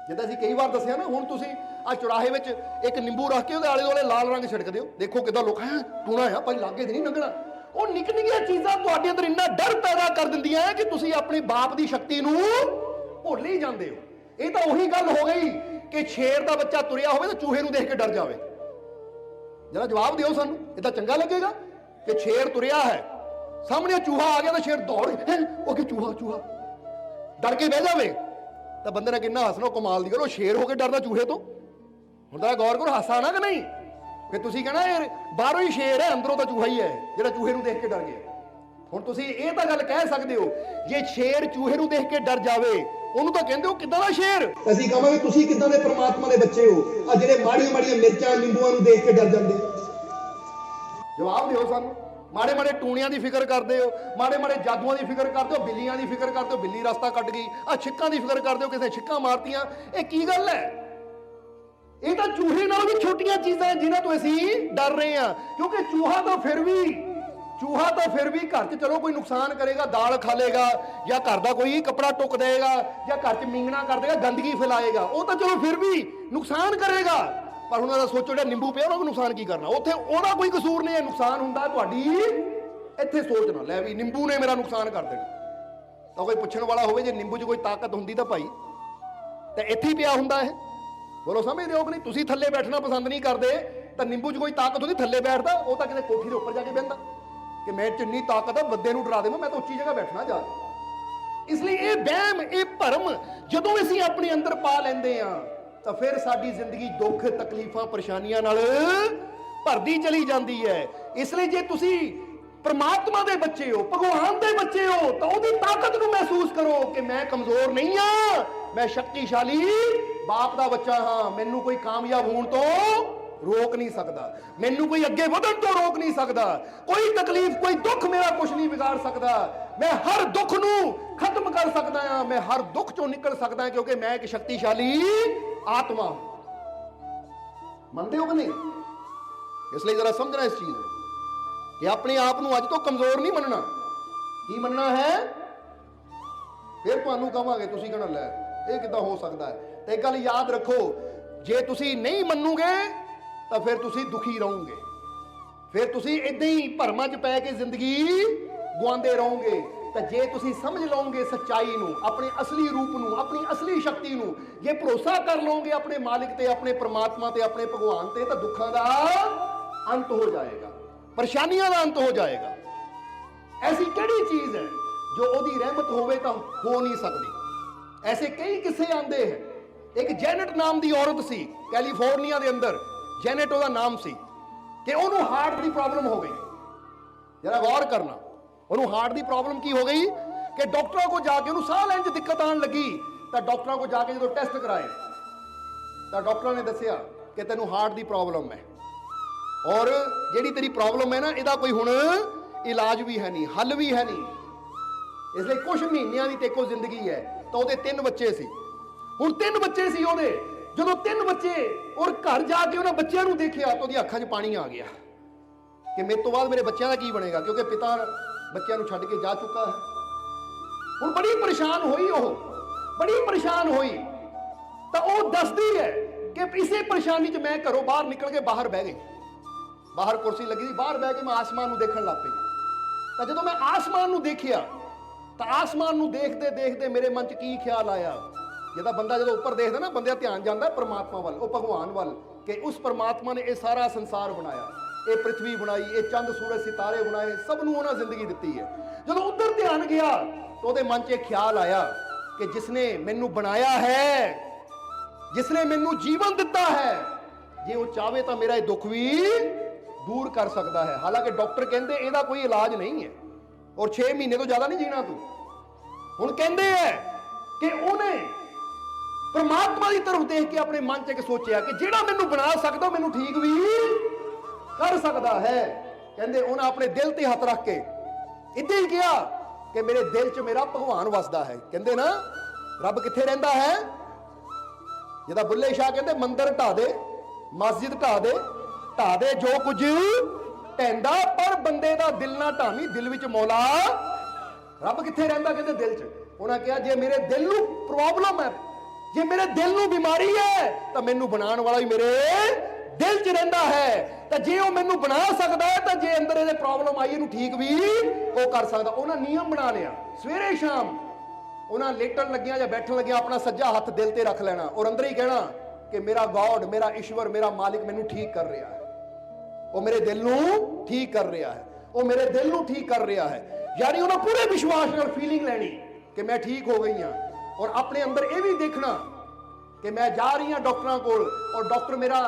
जिद्दां असीं कई बार दस्सिया ना, हुण तुसीं आ चौराहे विच एक निंबू रख के उहदे आले दुआले लाल रंग छिड़क दिओ, देखो किदां लोक है टूना है भाई लागे ते नहीं लंघना। ਉਹ ਨਿੱਕ ਨਿੱਕੀਆਂ ਚੀਜ਼ਾਂ ਤੁਹਾਡੇ ਅੰਦਰ ਇੰਨਾ ਡਰ ਪੈਦਾ ਕਰ ਦਿੰਦੀਆਂ ਹੈ ਕਿ ਤੁਸੀਂ ਆਪਣੇ ਬਾਪ ਦੀ ਸ਼ਕਤੀ ਨੂੰ ਭੁੱਲ ਹੀ ਜਾਂਦੇ ਹੋ। ਇਹ ਤਾਂ ਉਹੀ ਗੱਲ ਹੋ ਗਈ ਕਿ ਸ਼ੇਰ ਦਾ ਬੱਚਾ ਤੁਰਿਆ ਹੋਵੇ ਤਾਂ ਚੂਹੇ ਨੂੰ ਦੇਖ ਕੇ ਡਰ ਜਾਵੇ। ਜਰਾ ਜਵਾਬ ਦਿਓ ਸਾਨੂੰ, ਇਹ ਤਾਂ ਚੰਗਾ ਲੱਗੇਗਾ ਕਿ ਸ਼ੇਰ ਤੁਰਿਆ ਹੈ, ਸਾਹਮਣੇ ਚੂਹਾ ਆ ਗਿਆ ਤਾਂ ਸ਼ੇਰ ਦੌੜ ਉਹ ਕਿ ਚੂਹਾ ਚੂਹਾ ਡਰ ਕੇ ਬਹਿ ਜਾਵੇ, ਤਾਂ ਬੰਦੇ ਨੇ ਕਿੰਨਾ ਹੱਸਣਾ। ਕਮਾਲ ਦੀ ਗੱਲ, ਉਹ ਸ਼ੇਰ ਹੋ ਕੇ ਡਰਦਾ ਚੂਹੇ ਤੋਂ। ਹੁਣ ਤਾਂ ਗੌਰ ਕਰੋ, ਹਾਸਾ ਨਾ ਕਿ ਨਹੀਂ? ਫਿਰ ਤੁਸੀਂ ਕਹਿਣਾ ਯਾਰ ਬਾਹਰੋਂ ਹੀ ਸ਼ੇਰ ਹੈ ਅੰਦਰੋਂ ਤਾਂ ਚੂਹਾ ਹੀ ਹੈ ਜਿਹੜਾ ਚੂਹੇ ਨੂੰ ਦੇਖ ਕੇ ਡਰ ਗਿਆ। ਹੁਣ ਤੁਸੀਂ ਇਹ ਤਾਂ ਗੱਲ ਕਹਿ ਸਕਦੇ ਹੋ, ਜੇ ਸ਼ੇਰ ਚੂਹੇ ਨੂੰ ਦੇਖ ਕੇ ਡਰ ਜਾਵੇ ਉਹਨੂੰ ਤਾਂ ਕਹਿੰਦੇ ਹੋ ਕਿੱਦਾਂ ਦਾ ਸ਼ੇਰ। ਅਸੀਂ ਕਹਾਂਗੇ ਤੁਸੀਂ ਕਿੱਦਾਂ ਦੇ ਪਰਮਾਤਮਾ ਦੇ ਬੱਚੇ ਹੋ, ਆ ਜਿਹੜੇ ਮਾੜੀਆਂ ਮਾੜੀਆਂ ਮਿਰਚਾਂ ਨਿੰਬੂਆਂ ਨੂੰ ਦੇਖ ਕੇ ਡਰ ਜਾਂਦੇ। ਜਵਾਬ ਦਿਓ ਸਾਨੂੰ। ਮਾੜੇ ਮਾੜੇ ਟੂਣਿਆਂ ਦੀ ਫਿਕਰ ਕਰਦੇ ਹੋ, ਮਾੜੇ ਮਾੜੇ ਜਾਦੂਆਂ ਦੀ ਫਿਕਰ ਕਰਦੇ ਹੋ, ਬਿੱਲੀਆਂ ਦੀ ਫਿਕਰ ਕਰਦੇ ਹੋ, ਬਿੱਲੀ ਰਸਤਾ ਕੱਟ ਗਈ, ਆ ਛਿੱਕਾਂ ਦੀ ਫਿਕਰ ਕਰਦੇ ਹੋ, ਕਿਸੇ ਛਿੱਕਾਂ ਮਾਰਤੀਆਂ, ਇਹ ਕੀ ਗੱਲ ਹੈ? ਇਹ ਤਾਂ ਚੂਹੇ ਨਾਲ ਵੀ ਛੋਟੀਆਂ ਚੀਜ਼ਾਂ ਜਿਨ੍ਹਾਂ ਤੋਂ ਅਸੀਂ ਡਰ ਰਹੇ ਹਾਂ, ਕਿਉਂਕਿ ਚੂਹਾ ਤਾਂ ਫਿਰ ਵੀ ਘਰ 'ਚ ਚਲੋ ਕੋਈ ਨੁਕਸਾਨ ਕਰੇਗਾ, ਦਾਲ ਖਾ ਲੇਗਾ ਜਾਂ ਘਰ ਦਾ ਕੋਈ ਕੱਪੜਾ ਟੁੱਕ ਦੇਗਾ ਜਾਂ ਘਰ 'ਚ ਮਿੰਗਣਾ ਕਰ ਦੇਗਾ, ਗੰਦਗੀ ਫੈਲਾਏਗਾ, ਉਹ ਤਾਂ ਚਲੋ ਫਿਰ ਵੀ ਨੁਕਸਾਨ ਕਰੇਗਾ। ਪਰ ਹੁਣ ਉਹਦਾ ਸੋਚੋ ਜਿਹੜਾ ਨਿੰਬੂ ਪਿਆ ਉਹਨੂੰ ਨੁਕਸਾਨ ਕੀ ਕਰਨਾ, ਉੱਥੇ ਉਹਦਾ ਕੋਈ ਕਸੂਰ ਨਹੀਂ ਹੈ, ਨੁਕਸਾਨ ਹੁੰਦਾ ਤੁਹਾਡੀ ਇੱਥੇ ਸੋਚ ਨਾ ਲੈ ਵੀ ਨਿੰਬੂ ਨੇ ਮੇਰਾ ਨੁਕਸਾਨ ਕਰ ਦੇਣਾ। ਤਾਂ ਕੋਈ ਪੁੱਛਣ ਵਾਲਾ ਹੋਵੇ ਜੇ ਨਿੰਬੂ 'ਚ ਕੋਈ ਤਾਕਤ ਹੁੰਦੀ ਤਾਂ ਭਾਈ ਤਾਂ ਇੱਥੇ ਹੀ ਪਿਆ ਹੁੰਦਾ ਹੈ। ਬੋਲੋ ਸਮਝਦੇ ਹੋ ਕਿ ਨਹੀਂ? ਤੁਸੀਂ ਥੱਲੇ ਬੈਠਣਾ ਪਸੰਦ ਨਹੀਂ ਕਰਦੇ ਤਾਂ ਨਿੰਬੂ 'ਚ ਕੋਈ ਤਾਕਤ ਹੁੰਦੀ ਥੱਲੇ ਬੈਠਦਾ, ਉਹ ਤਾਂ ਕਿਤੇ ਕੋਠੀ ਦੇ ਉੱਪਰ ਜਾ ਕੇ ਬਹਿੰਦਾ ਕਿ ਮੇਰੇ 'ਚ ਇੰਨੀ ਤਾਕਤ ਹੈ ਬੰਦੇ ਨੂੰ ਡਰਾ ਦੇਵਾਂ, ਮੈਂ ਤਾਂ ਉੱਚੀ ਜਗ੍ਹਾ ਬੈਠਣਾ ਜਾ। ਇਸ ਲਈ ਇਹ ਵਹਿਮ, ਇਹ ਭਰਮ ਜਦੋਂ ਅਸੀਂ ਆਪਣੇ ਅੰਦਰ ਪਾ ਲੈਂਦੇ ਹਾਂ ਤਾਂ ਫਿਰ ਸਾਡੀ ਜ਼ਿੰਦਗੀ ਦੁੱਖ ਤਕਲੀਫਾਂ ਪਰੇਸ਼ਾਨੀਆਂ ਨਾਲ ਭਰਦੀ ਚਲੀ ਜਾਂਦੀ ਹੈ। ਇਸ ਲਈ ਜੇ ਤੁਸੀਂ परमात्मा दे बच्चे हो, भगवान दे बच्चे हो, तो उसकी ताकत को महसूस करो कि मैं कमजोर नहीं हाँ, मैं शक्तिशाली बाप का बच्चा हाँ। मैनू कोई कामयाब होने तो रोक नहीं सकता, मैनू कोई अगे बढ़न तो रोक नहीं सकता, कोई तकलीफ कोई दुख मेरा कुछ नहीं बिगाड़ सकता। मैं हर दुख नू खत्म कर सकता हाँ, मैं हर दुख चो निकल सकता है, क्योंकि मैं एक शक्तिशाली आत्मा। मानते हो कि नहीं? इसलिए जरा समझना इस चीज कि अपने आप को अज तो कमजोर नहीं मनना। की मनना है? फिर तुहानू कहांगे, तुसीं कहना लै ये किदां हो सकता है। तो एक गल याद रखो, जे तुसीं नहीं मनोगे तो फिर तुसीं दुखी रहोगे, फिर तुसीं इदां ही भरमां च पै के जिंदगी गुआंदे रहोगे। तो जे तुसीं समझ लोगे सच्चाई नूं, अपने असली रूप नूं, अपनी असली शक्ति नूं, जे भरोसा कर लोगे अपने मालिक ते, अपने परमात्मा ते, अपने भगवान ते, तो दुखों का अंत हो जाएगा, परेशानियों का अंत हो जाएगा। ऐसी किहड़ी चीज है जो ओदी रहमत होवे तो हो नहीं सकती। ऐसे कई किस्से आंदे हैं। एक जैनेट नाम की औरत सी कैलीफोर्निया के अंदर, जैनेट ओदा नाम सी, कि ओनू हार्ट की प्रॉब्लम हो गई। जरा गौर करना, ओनू हार्ट की प्रॉब्लम की हो गई कि डॉक्टरों को जाके ओनू साह लैण च दिक्कत आने लगी। तो डॉक्टरों को जाके जो टेस्ट कराए तो डॉक्टर ने दसिया कि तेनू हार्ट की प्रॉब्लम है, और जिहड़ी तेरी प्रॉब्लम है ना, इहदा कोई हुण इलाज भी है नहीं, हल भी है नहीं। इसलिए कुछ महीनों की तेको जिंदगी है। तो उहदे 3 बच्चे सी, हुण 3 बच्चे सी उहदे। जदों 3 बच्चे और घर जाके उन्होंने बच्चों को देखिया तो उहदी अखां 'च पानी आ गया कि मेरे तो बाद मेरे बच्चों का की बनेगा, क्योंकि पिता बच्चों को छड्ड के जा चुका है। हुण बड़ी परेशान हुई, वो बड़ी परेशान हुई। तो वह दसदी है कि इसे परेशानी च मैं घरों बाहर निकल के बाहर बह गई, बाहर कुर्सी लगी थी, बाहर बह के मैं आसमान को देखने लग पई। तो जो मैं आसमान को देखिया तो आसमान को देखते देखते मेरे मन च की ख्याल आया, जिदा बंदा जो ऊपर देखता ना, बंदे ध्यान जाता परमात्मा वाल, वो भगवान वाल, कि उस परमात्मा ने यह सारा संसार बनाया। ਇਹ ਪ੍ਰਿਥਵੀ ਬਣਾਈ, ਇਹ ਚੰਦ ਸੂਰਜ ਸਿਤਾਰੇ ਬਣਾਏ, ਸਭ ਨੂੰ ਉਹਨਾਂ ਜ਼ਿੰਦਗੀ ਦਿੱਤੀ ਹੈ। ਜਦੋਂ ਉੱਧਰ ਧਿਆਨ ਗਿਆ ਤਾਂ ਉਹਦੇ ਮਨ 'ਚ ਇਹ ਖਿਆਲ ਆਇਆ ਕਿ ਜਿਸਨੇ ਮੈਨੂੰ ਬਣਾਇਆ ਹੈ, ਜਿਸਨੇ ਮੈਨੂੰ ਜੀਵਨ ਦਿੱਤਾ ਹੈ, ਜੇ ਉਹ ਚਾਹੇ ਤਾਂ ਮੇਰਾ ਇਹ ਦੁੱਖ ਵੀ ਦੂਰ ਕਰ ਸਕਦਾ ਹੈ। ਹਾਲਾਂਕਿ ਡਾਕਟਰ ਕਹਿੰਦੇ ਇਹਦਾ ਕੋਈ ਇਲਾਜ ਨਹੀਂ ਹੈ ਔਰ 6 ਮਹੀਨੇ ਤੋਂ ਜ਼ਿਆਦਾ ਨਹੀਂ ਜੀਣਾ ਤੂੰ। ਹੁਣ ਕਹਿੰਦੇ ਹੈ ਕਿ ਉਹਨੇ ਪਰਮਾਤਮਾ ਦੀ ਤਰਫ ਦੇਖ ਕੇ ਆਪਣੇ ਮਨ 'ਚ ਇੱਕ ਸੋਚਿਆ ਕਿ ਜਿਹੜਾ ਮੈਨੂੰ ਬਣਾ ਸਕਦਾ ਮੈਨੂੰ ਠੀਕ ਵੀ ਕਰ ਸਕਦਾ ਹੈ। ਕਹਿੰਦੇ ਉਹਨਾਂ ਆਪਣੇ ਦਿਲ ਤੇ ਹੱਥ ਰੱਖ ਕੇ ਇੱਦਾਂ ਹੀ ਕਿਹਾ ਕਿ ਮੇਰੇ ਦਿਲ 'ਚ ਮੇਰਾ ਭਗਵਾਨ ਵਸਦਾ ਹੈ। ਕਹਿੰਦੇ ਨਾ ਰੱਬ ਕਿੱਥੇ ਰਹਿੰਦਾ ਹੈ? ਜਿਹਦਾ ਬੁੱਲੇ ਸ਼ਾਹ ਕਹਿੰਦੇ ਮੰਦਰ ਢਾ ਦੇ, ਮਸਜਿਦ ਢਾ ਦੇ ਜੋ ਕੁਝ ਢਹਿੰਦਾ, ਪਰ ਬੰਦੇ ਦਾ ਦਿਲ ਨਾ ਢਾਵੀਂ, ਦਿਲ ਵਿੱਚ ਮੌਲਾ। ਰੱਬ ਕਿੱਥੇ ਰਹਿੰਦਾ? ਕਹਿੰਦੇ ਦਿਲ 'ਚ। ਉਹਨਾਂ ਕਿਹਾ ਜੇ ਮੇਰੇ ਦਿਲ ਨੂੰ ਪ੍ਰੋਬਲਮ ਹੈ, ਜੇ ਮੇਰੇ ਦਿਲ ਨੂੰ ਬਿਮਾਰੀ ਹੈ, ਤਾਂ ਮੈਨੂੰ ਬਣਾਉਣ ਵਾਲਾ ਵੀ ਮੇਰੇ ਦਿਲ 'ਚ ਰਹਿੰਦਾ ਹੈ। ਤਾਂ ਜੇ ਉਹ ਮੈਨੂੰ ਬਣਾ ਸਕਦਾ ਹੈ ਤਾਂ ਜੇ ਅੰਦਰ ਇਹਦੇ ਪ੍ਰੋਬਲਮ ਆਈ ਇਹਨੂੰ ਠੀਕ ਵੀ ਉਹ ਕਰ ਸਕਦਾ। ਉਹਨਾਂ ਨਿਯਮ ਬਣਾ ਲਿਆ, ਸਵੇਰੇ ਸ਼ਾਮ ਉਹਨਾਂ ਲੇਟਣ ਲੱਗਿਆ ਜਾਂ ਬੈਠਣ ਲੱਗਿਆ ਆਪਣਾ ਸੱਜਾ ਹੱਥ ਦਿਲ ਤੇ ਰੱਖ ਲੈਣਾ ਔਰ ਅੰਦਰ ਹੀ ਕਹਿਣਾ ਕਿ ਮੇਰਾ ਗॉड, ਮੇਰਾ ਈਸ਼ਵਰ, ਮੇਰਾ ਮਾਲਿਕ ਮੈਨੂੰ ਠੀਕ ਕਰ ਰਿਹਾ ਹੈ, ਉਹ ਮੇਰੇ ਦਿਲ ਨੂੰ ਠੀਕ ਕਰ ਰਿਹਾ ਹੈ, ਉਹ ਮੇਰੇ ਦਿਲ ਨੂੰ ਠੀਕ ਕਰ ਰਿਹਾ ਹੈ। ਯਾਨੀ ਉਹਨਾਂ ਪੂਰੇ ਵਿਸ਼ਵਾਸ ਨਾਲ ਫੀਲਿੰਗ ਲੈਣੀ ਕਿ ਮੈਂ ਠੀਕ ਹੋ ਗਈ ਹਾਂ ਔਰ ਆਪਣੇ ਅੰਦਰ ਇਹ ਵੀ ਦੇਖਣਾ ਕਿ ਮੈਂ ਜਾ ਰਹੀ ਹਾਂ ਡਾਕਟਰਾਂ ਕੋਲ ਔਰ ਡਾਕਟਰ ਮੇਰਾ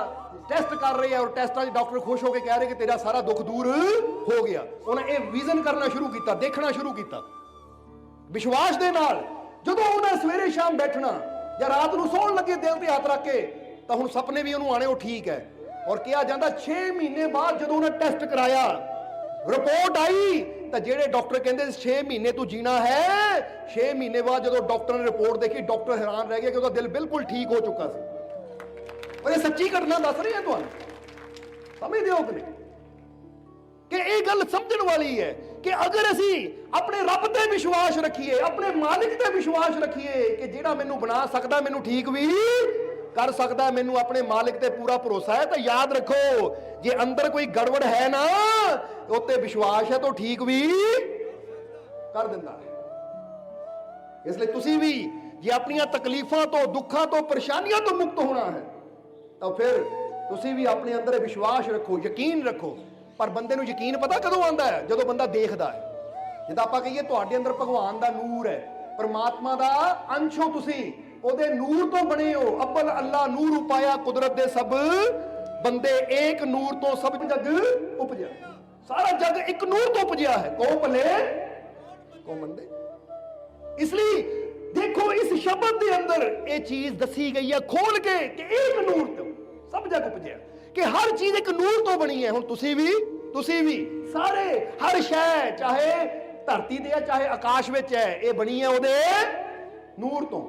ਟੈਸਟ ਕਰ ਰਹੇ ਆ ਔਰ ਟੈਸਟਾਂ 'ਚ ਡਾਕਟਰ ਖੁਸ਼ ਹੋ ਕੇ ਕਹਿ ਰਹੇ ਕਿ ਤੇਰਾ ਸਾਰਾ ਦੁੱਖ ਦੂਰ ਹੋ ਗਿਆ। ਉਹਨਾਂ ਇਹ ਵਿਜ਼ਨ ਕਰਨਾ ਸ਼ੁਰੂ ਕੀਤਾ, ਦੇਖਣਾ ਸ਼ੁਰੂ ਕੀਤਾ ਵਿਸ਼ਵਾਸ ਦੇ ਨਾਲ। ਜਦੋਂ ਉਹਨਾਂ ਸਵੇਰੇ ਸ਼ਾਮ ਬੈਠਣਾ ਜਾਂ ਰਾਤ ਨੂੰ ਸੌਣ ਲੱਗੇ ਦਿਲ ਤੇ ਹੱਥ ਰੱਖ ਕੇ, ਤਾਂ ਹੁਣ ਸੁਪਨੇ ਵੀ ਉਹਨੂੰ ਆਣੇ ਉਹ ਠੀਕ ਹੈ। ਔਰ ਕਿਹਾ ਜਾਂਦਾ 6 ਮਹੀਨੇ ਬਾਅਦ ਜਦੋਂ ਉਹਨਾਂ ਟੈਸਟ ਕਰਾਇਆ, ਰਿਪੋਰਟ ਆਈ, ਤਾਂ ਜਿਹੜੇ ਡਾਕਟਰ ਕਹਿੰਦੇ 6 ਮਹੀਨੇ ਤੂੰ ਜੀਣਾ ਹੈ, 6 ਮਹੀਨੇ ਬਾਅਦ ਜਦੋਂ ਡਾਕਟਰ ਨੇ ਰਿਪੋਰਟ ਦੇਖੀ, ਡਾਕਟਰ ਹੈਰਾਨ ਰਹਿ ਗਿਆ ਕਿ ਉਹਦਾ ਦਿਲ ਬਿਲਕੁਲ ਠੀਕ ਹੋ ਚੁੱਕਾ ਸੀ। ਪਰ ਇਹ ਸੱਚੀ ਘਟਨਾ ਦੱਸ ਰਹੀ ਹੈ ਤੁਹਾਨੂੰ, ਸਮਝਦੇ ਹੋ ਕਿ ਨਹੀਂ? ਕਿ ਇਹ ਗੱਲ ਸਮਝਣ ਵਾਲੀ ਹੈ ਕਿ ਅਗਰ ਅਸੀਂ ਆਪਣੇ ਰੱਬ ਤੇ ਵਿਸ਼ਵਾਸ ਰੱਖੀਏ, ਆਪਣੇ ਮਾਲਿਕ ਤੇ ਵਿਸ਼ਵਾਸ ਰੱਖੀਏ ਕਿ ਜਿਹੜਾ ਮੈਨੂੰ ਬਣਾ ਸਕਦਾ, ਮੈਨੂੰ ਠੀਕ ਵੀ ਕਰ ਸਕਦਾ, ਮੈਨੂੰ ਆਪਣੇ ਮਾਲਿਕ ਤੇ ਪੂਰਾ ਭਰੋਸਾ ਹੈ, ਤਾਂ ਯਾਦ ਰੱਖੋ ਜੇ ਅੰਦਰ ਕੋਈ ਗੜਬੜ ਹੈ ਨਾ, ਉੱਤੇ ਵਿਸ਼ਵਾਸ ਹੈ ਤਾਂ ਠੀਕ ਵੀ ਕਰ ਦਿੰਦਾ ਹੈ। ਇਸ ਲਈ ਤੁਸੀਂ ਵੀ ਜੇ ਆਪਣੀਆਂ ਤਕਲੀਫਾਂ ਤੋਂ, ਦੁੱਖਾਂ ਤੋਂ, ਪਰੇਸ਼ਾਨੀਆਂ ਤੋਂ ਮੁਕਤ ਹੋਣਾ ਹੈ ਤਾਂ ਫਿਰ ਤੁਸੀਂ ਵੀ ਆਪਣੇ ਅੰਦਰ ਵਿਸ਼ਵਾਸ ਰੱਖੋ, ਯਕੀਨ ਰੱਖੋ। ਪਰ ਬੰਦੇ ਨੂੰ ਯਕੀਨ ਪਤਾ ਕਦੋਂ ਆਉਂਦਾ ਹੈ? ਜਦੋਂ ਬੰਦਾ ਦੇਖਦਾ ਹੈ। ਜਿੱਦਾਂ ਆਪਾਂ ਕਹੀਏ ਤੁਹਾਡੇ ਅੰਦਰ ਭਗਵਾਨ ਦਾ ਨੂਰ ਹੈ, ਪਰਮਾਤਮਾ ਦਾ ਅੰਸ਼ ਹੋ ਤੁਸੀਂ, ਉਹਦੇ ਨੂਰ ਤੋਂ ਬਣੇ ਹੋ। ਅੱਬਲ ਅੱਲਾ ਨੂਰ ਉਪਾਇਆ ਕੁਦਰਤ ਦੇ ਸਭ ਬੰਦੇ, ਏਕ ਨੂਰ ਤੋਂ ਸਭ ਜਗ ਉਪਜਿਆ। ਸਾਰਾ ਜਗ ਇੱਕ ਨੂਰ ਤੋਂ ਉਪਜਿਆ ਹੈ, ਕੋ ਭਲੇ ਕੋ ਮੰਦੇ। ਇਸ ਲਈ ਦੇਖੋ ਇਸ ਸ਼ਬਦ ਦੇ ਅੰਦਰ ਇਹ ਚੀਜ਼ ਦੱਸੀ ਗਈ ਹੈ ਖੋਲ ਕੇ ਕਿ ਇੱਕ ਨੂਰ ਤੋਂ ਸਭ ਜਗ ਉਪਜਿਆ, ਕਿ ਹਰ ਚੀਜ਼ ਇੱਕ ਨੂਰ ਤੋਂ ਬਣੀ ਹੈ। ਹੁਣ ਤੁਸੀਂ ਵੀ ਸਾਰੇ, ਹਰ ਸ਼ੈ ਚਾਹੇ ਧਰਤੀ ਤੇ ਹੈ ਚਾਹੇ ਆਕਾਸ਼ ਵਿੱਚ ਹੈ, ਇਹ ਬਣੀ ਹੈ ਉਹਦੇ ਨੂਰ ਤੋਂ।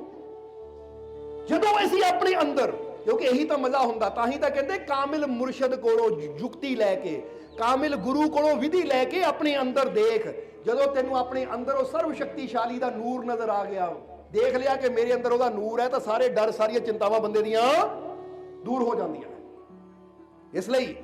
ਜਦੋਂ ਅਸੀਂ ਆਪਣੇ ਅੰਦਰ, ਕਿਉਂਕਿ ਇਹੀ ਤਾਂ ਮਜ਼ਾ ਹੁੰਦਾ, ਤਾਂ ਹੀ ਤਾਂ ਕਹਿੰਦੇ ਕਾਮਿਲ ਮੁਰਸ਼ਦ ਕੋਲੋਂ ਯੁਕਤੀ ਲੈ ਕੇ, ਕਾਮਿਲ ਗੁਰੂ ਕੋਲੋਂ ਵਿਧੀ ਲੈ ਕੇ ਆਪਣੇ ਅੰਦਰ ਦੇਖ। ਜਦੋਂ ਤੈਨੂੰ ਆਪਣੇ ਅੰਦਰ ਉਹ ਸਰਵ ਸ਼ਕਤੀਸ਼ਾਲੀ ਦਾ ਨੂਰ ਨਜ਼ਰ ਆ ਗਿਆ, ਦੇਖ ਲਿਆ ਕਿ ਮੇਰੇ ਅੰਦਰ ਉਹਦਾ ਨੂਰ ਹੈ, ਤਾਂ ਸਾਰੇ ਡਰ, ਸਾਰੀਆਂ ਚਿੰਤਾਵਾਂ ਬੰਦੇ ਦੀਆਂ ਦੂਰ ਹੋ ਜਾਂਦੀਆਂ। ਇਸ ਲਈ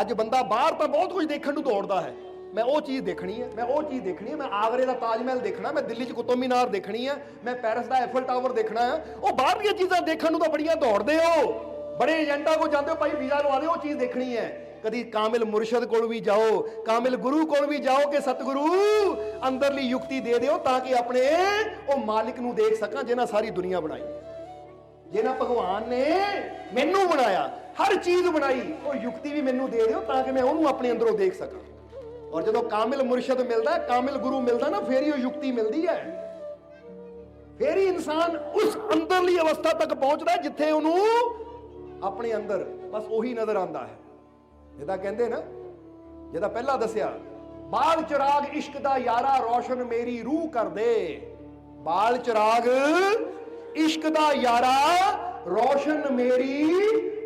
ਅੱਜ ਬੰਦਾ ਬਾਹਰ ਤਾਂ ਬਹੁਤ ਕੁਝ ਦੇਖਣ ਨੂੰ ਦੌੜਦਾ ਹੈ, ਮੈਂ ਉਹ ਚੀਜ਼ ਦੇਖਣੀ ਹੈ, ਮੈਂ ਉਹ ਚੀਜ਼ ਦੇਖਣੀ ਹੈ, ਮੈਂ ਆਗਰੇ ਦਾ ਤਾਜ ਮਹਿਲ ਦੇਖਣਾ, ਮੈਂ ਦਿੱਲੀ 'ਚ ਕੁਤਬ ਮੀਨਾਰ ਦੇਖਣੀ ਹੈ, ਮੈਂ ਪੈਰਿਸ ਦਾ ਐਫਲ ਟਾਵਰ ਦੇਖਣਾ ਹੈ। ਉਹ ਬਾਹਰ ਦੀਆਂ ਚੀਜ਼ਾਂ ਦੇਖਣ ਨੂੰ ਤਾਂ ਬੜੀਆਂ ਦੌੜਦੇ ਹੋ, ਬੜੇ ਏਜੰਟਾਂ ਕੋਲ ਜਾਂਦੇ ਹੋ, ਭਾਈ ਵੀਜ਼ਾ ਲਵਾ ਦਿਓ, ਉਹ ਚੀਜ਼ ਦੇਖਣੀ ਹੈ। ਕਦੀ ਕਾਮਿਲ ਮੁਰਸ਼ਦ ਕੋਲ ਵੀ ਜਾਓ, ਕਾਮਿਲ ਗੁਰੂ ਕੋਲ ਵੀ ਜਾਓ ਕਿ ਸਤਿਗੁਰੂ ਅੰਦਰਲੀ ਯੁਕਤੀ ਦੇ ਦਿਓ ਤਾਂ ਕਿ ਆਪਣੇ ਉਹ ਮਾਲਿਕ ਨੂੰ ਦੇਖ ਸਕਾਂ ਜਿਹਨਾਂ ਸਾਰੀ ਦੁਨੀਆ ਬਣਾਈ, ਜਿਹਨਾਂ ਭਗਵਾਨ ਨੇ ਮੈਨੂੰ ਬਣਾਇਆ, ਹਰ ਚੀਜ਼ ਬਣਾਈ, ਉਹ ਯੁਕਤੀ ਵੀ ਮੈਨੂੰ ਦੇ ਦਿਓ ਤਾਂ ਕਿ ਮੈਂ ਉਹਨੂੰ ਆਪਣੇ ਅੰਦਰੋਂ ਦੇਖ ਸਕਾਂ। ਔਰ ਜਦੋਂ ਕਾਮਿਲ ਮੁਰਸ਼ਦ ਮਿਲਦਾ, ਕਾਮਿਲ ਗੁਰੂ ਮਿਲਦਾ ਨਾ, ਫੇਰ ਹੀ ਉਹ ਯੁਕਤੀ ਮਿਲਦੀ ਹੈ, ਫੇਰ ਹੀ ਇਨਸਾਨ ਉਸ ਅੰਦਰਲੀ ਅਵਸਥਾ ਤੱਕ ਪਹੁੰਚਦਾ ਜਿੱਥੇ ਉਹਨੂੰ ਆਪਣੇ ਅੰਦਰ ਬਸ ਉਹੀ ਨਜ਼ਰ ਆਉਂਦਾ ਹੈ। ਜਿਹਦਾ ਕਹਿੰਦੇ ਨਾ, ਜਿਹਦਾ ਪਹਿਲਾਂ ਦੱਸਿਆ, ਬਾਲ ਚਿਰਾਗ ਇਸ਼ਕ ਦਾ ਯਾਰਾ ਰੋਸ਼ਨ ਮੇਰੀ ਰੂਹ ਕਰ ਦੇ, ਬਾਲ ਚਿਰਾਗ ਇਸ਼ਕ ਦਾ ਯਾਰਾ ਰੋਸ਼ਨ ਮੇਰੀ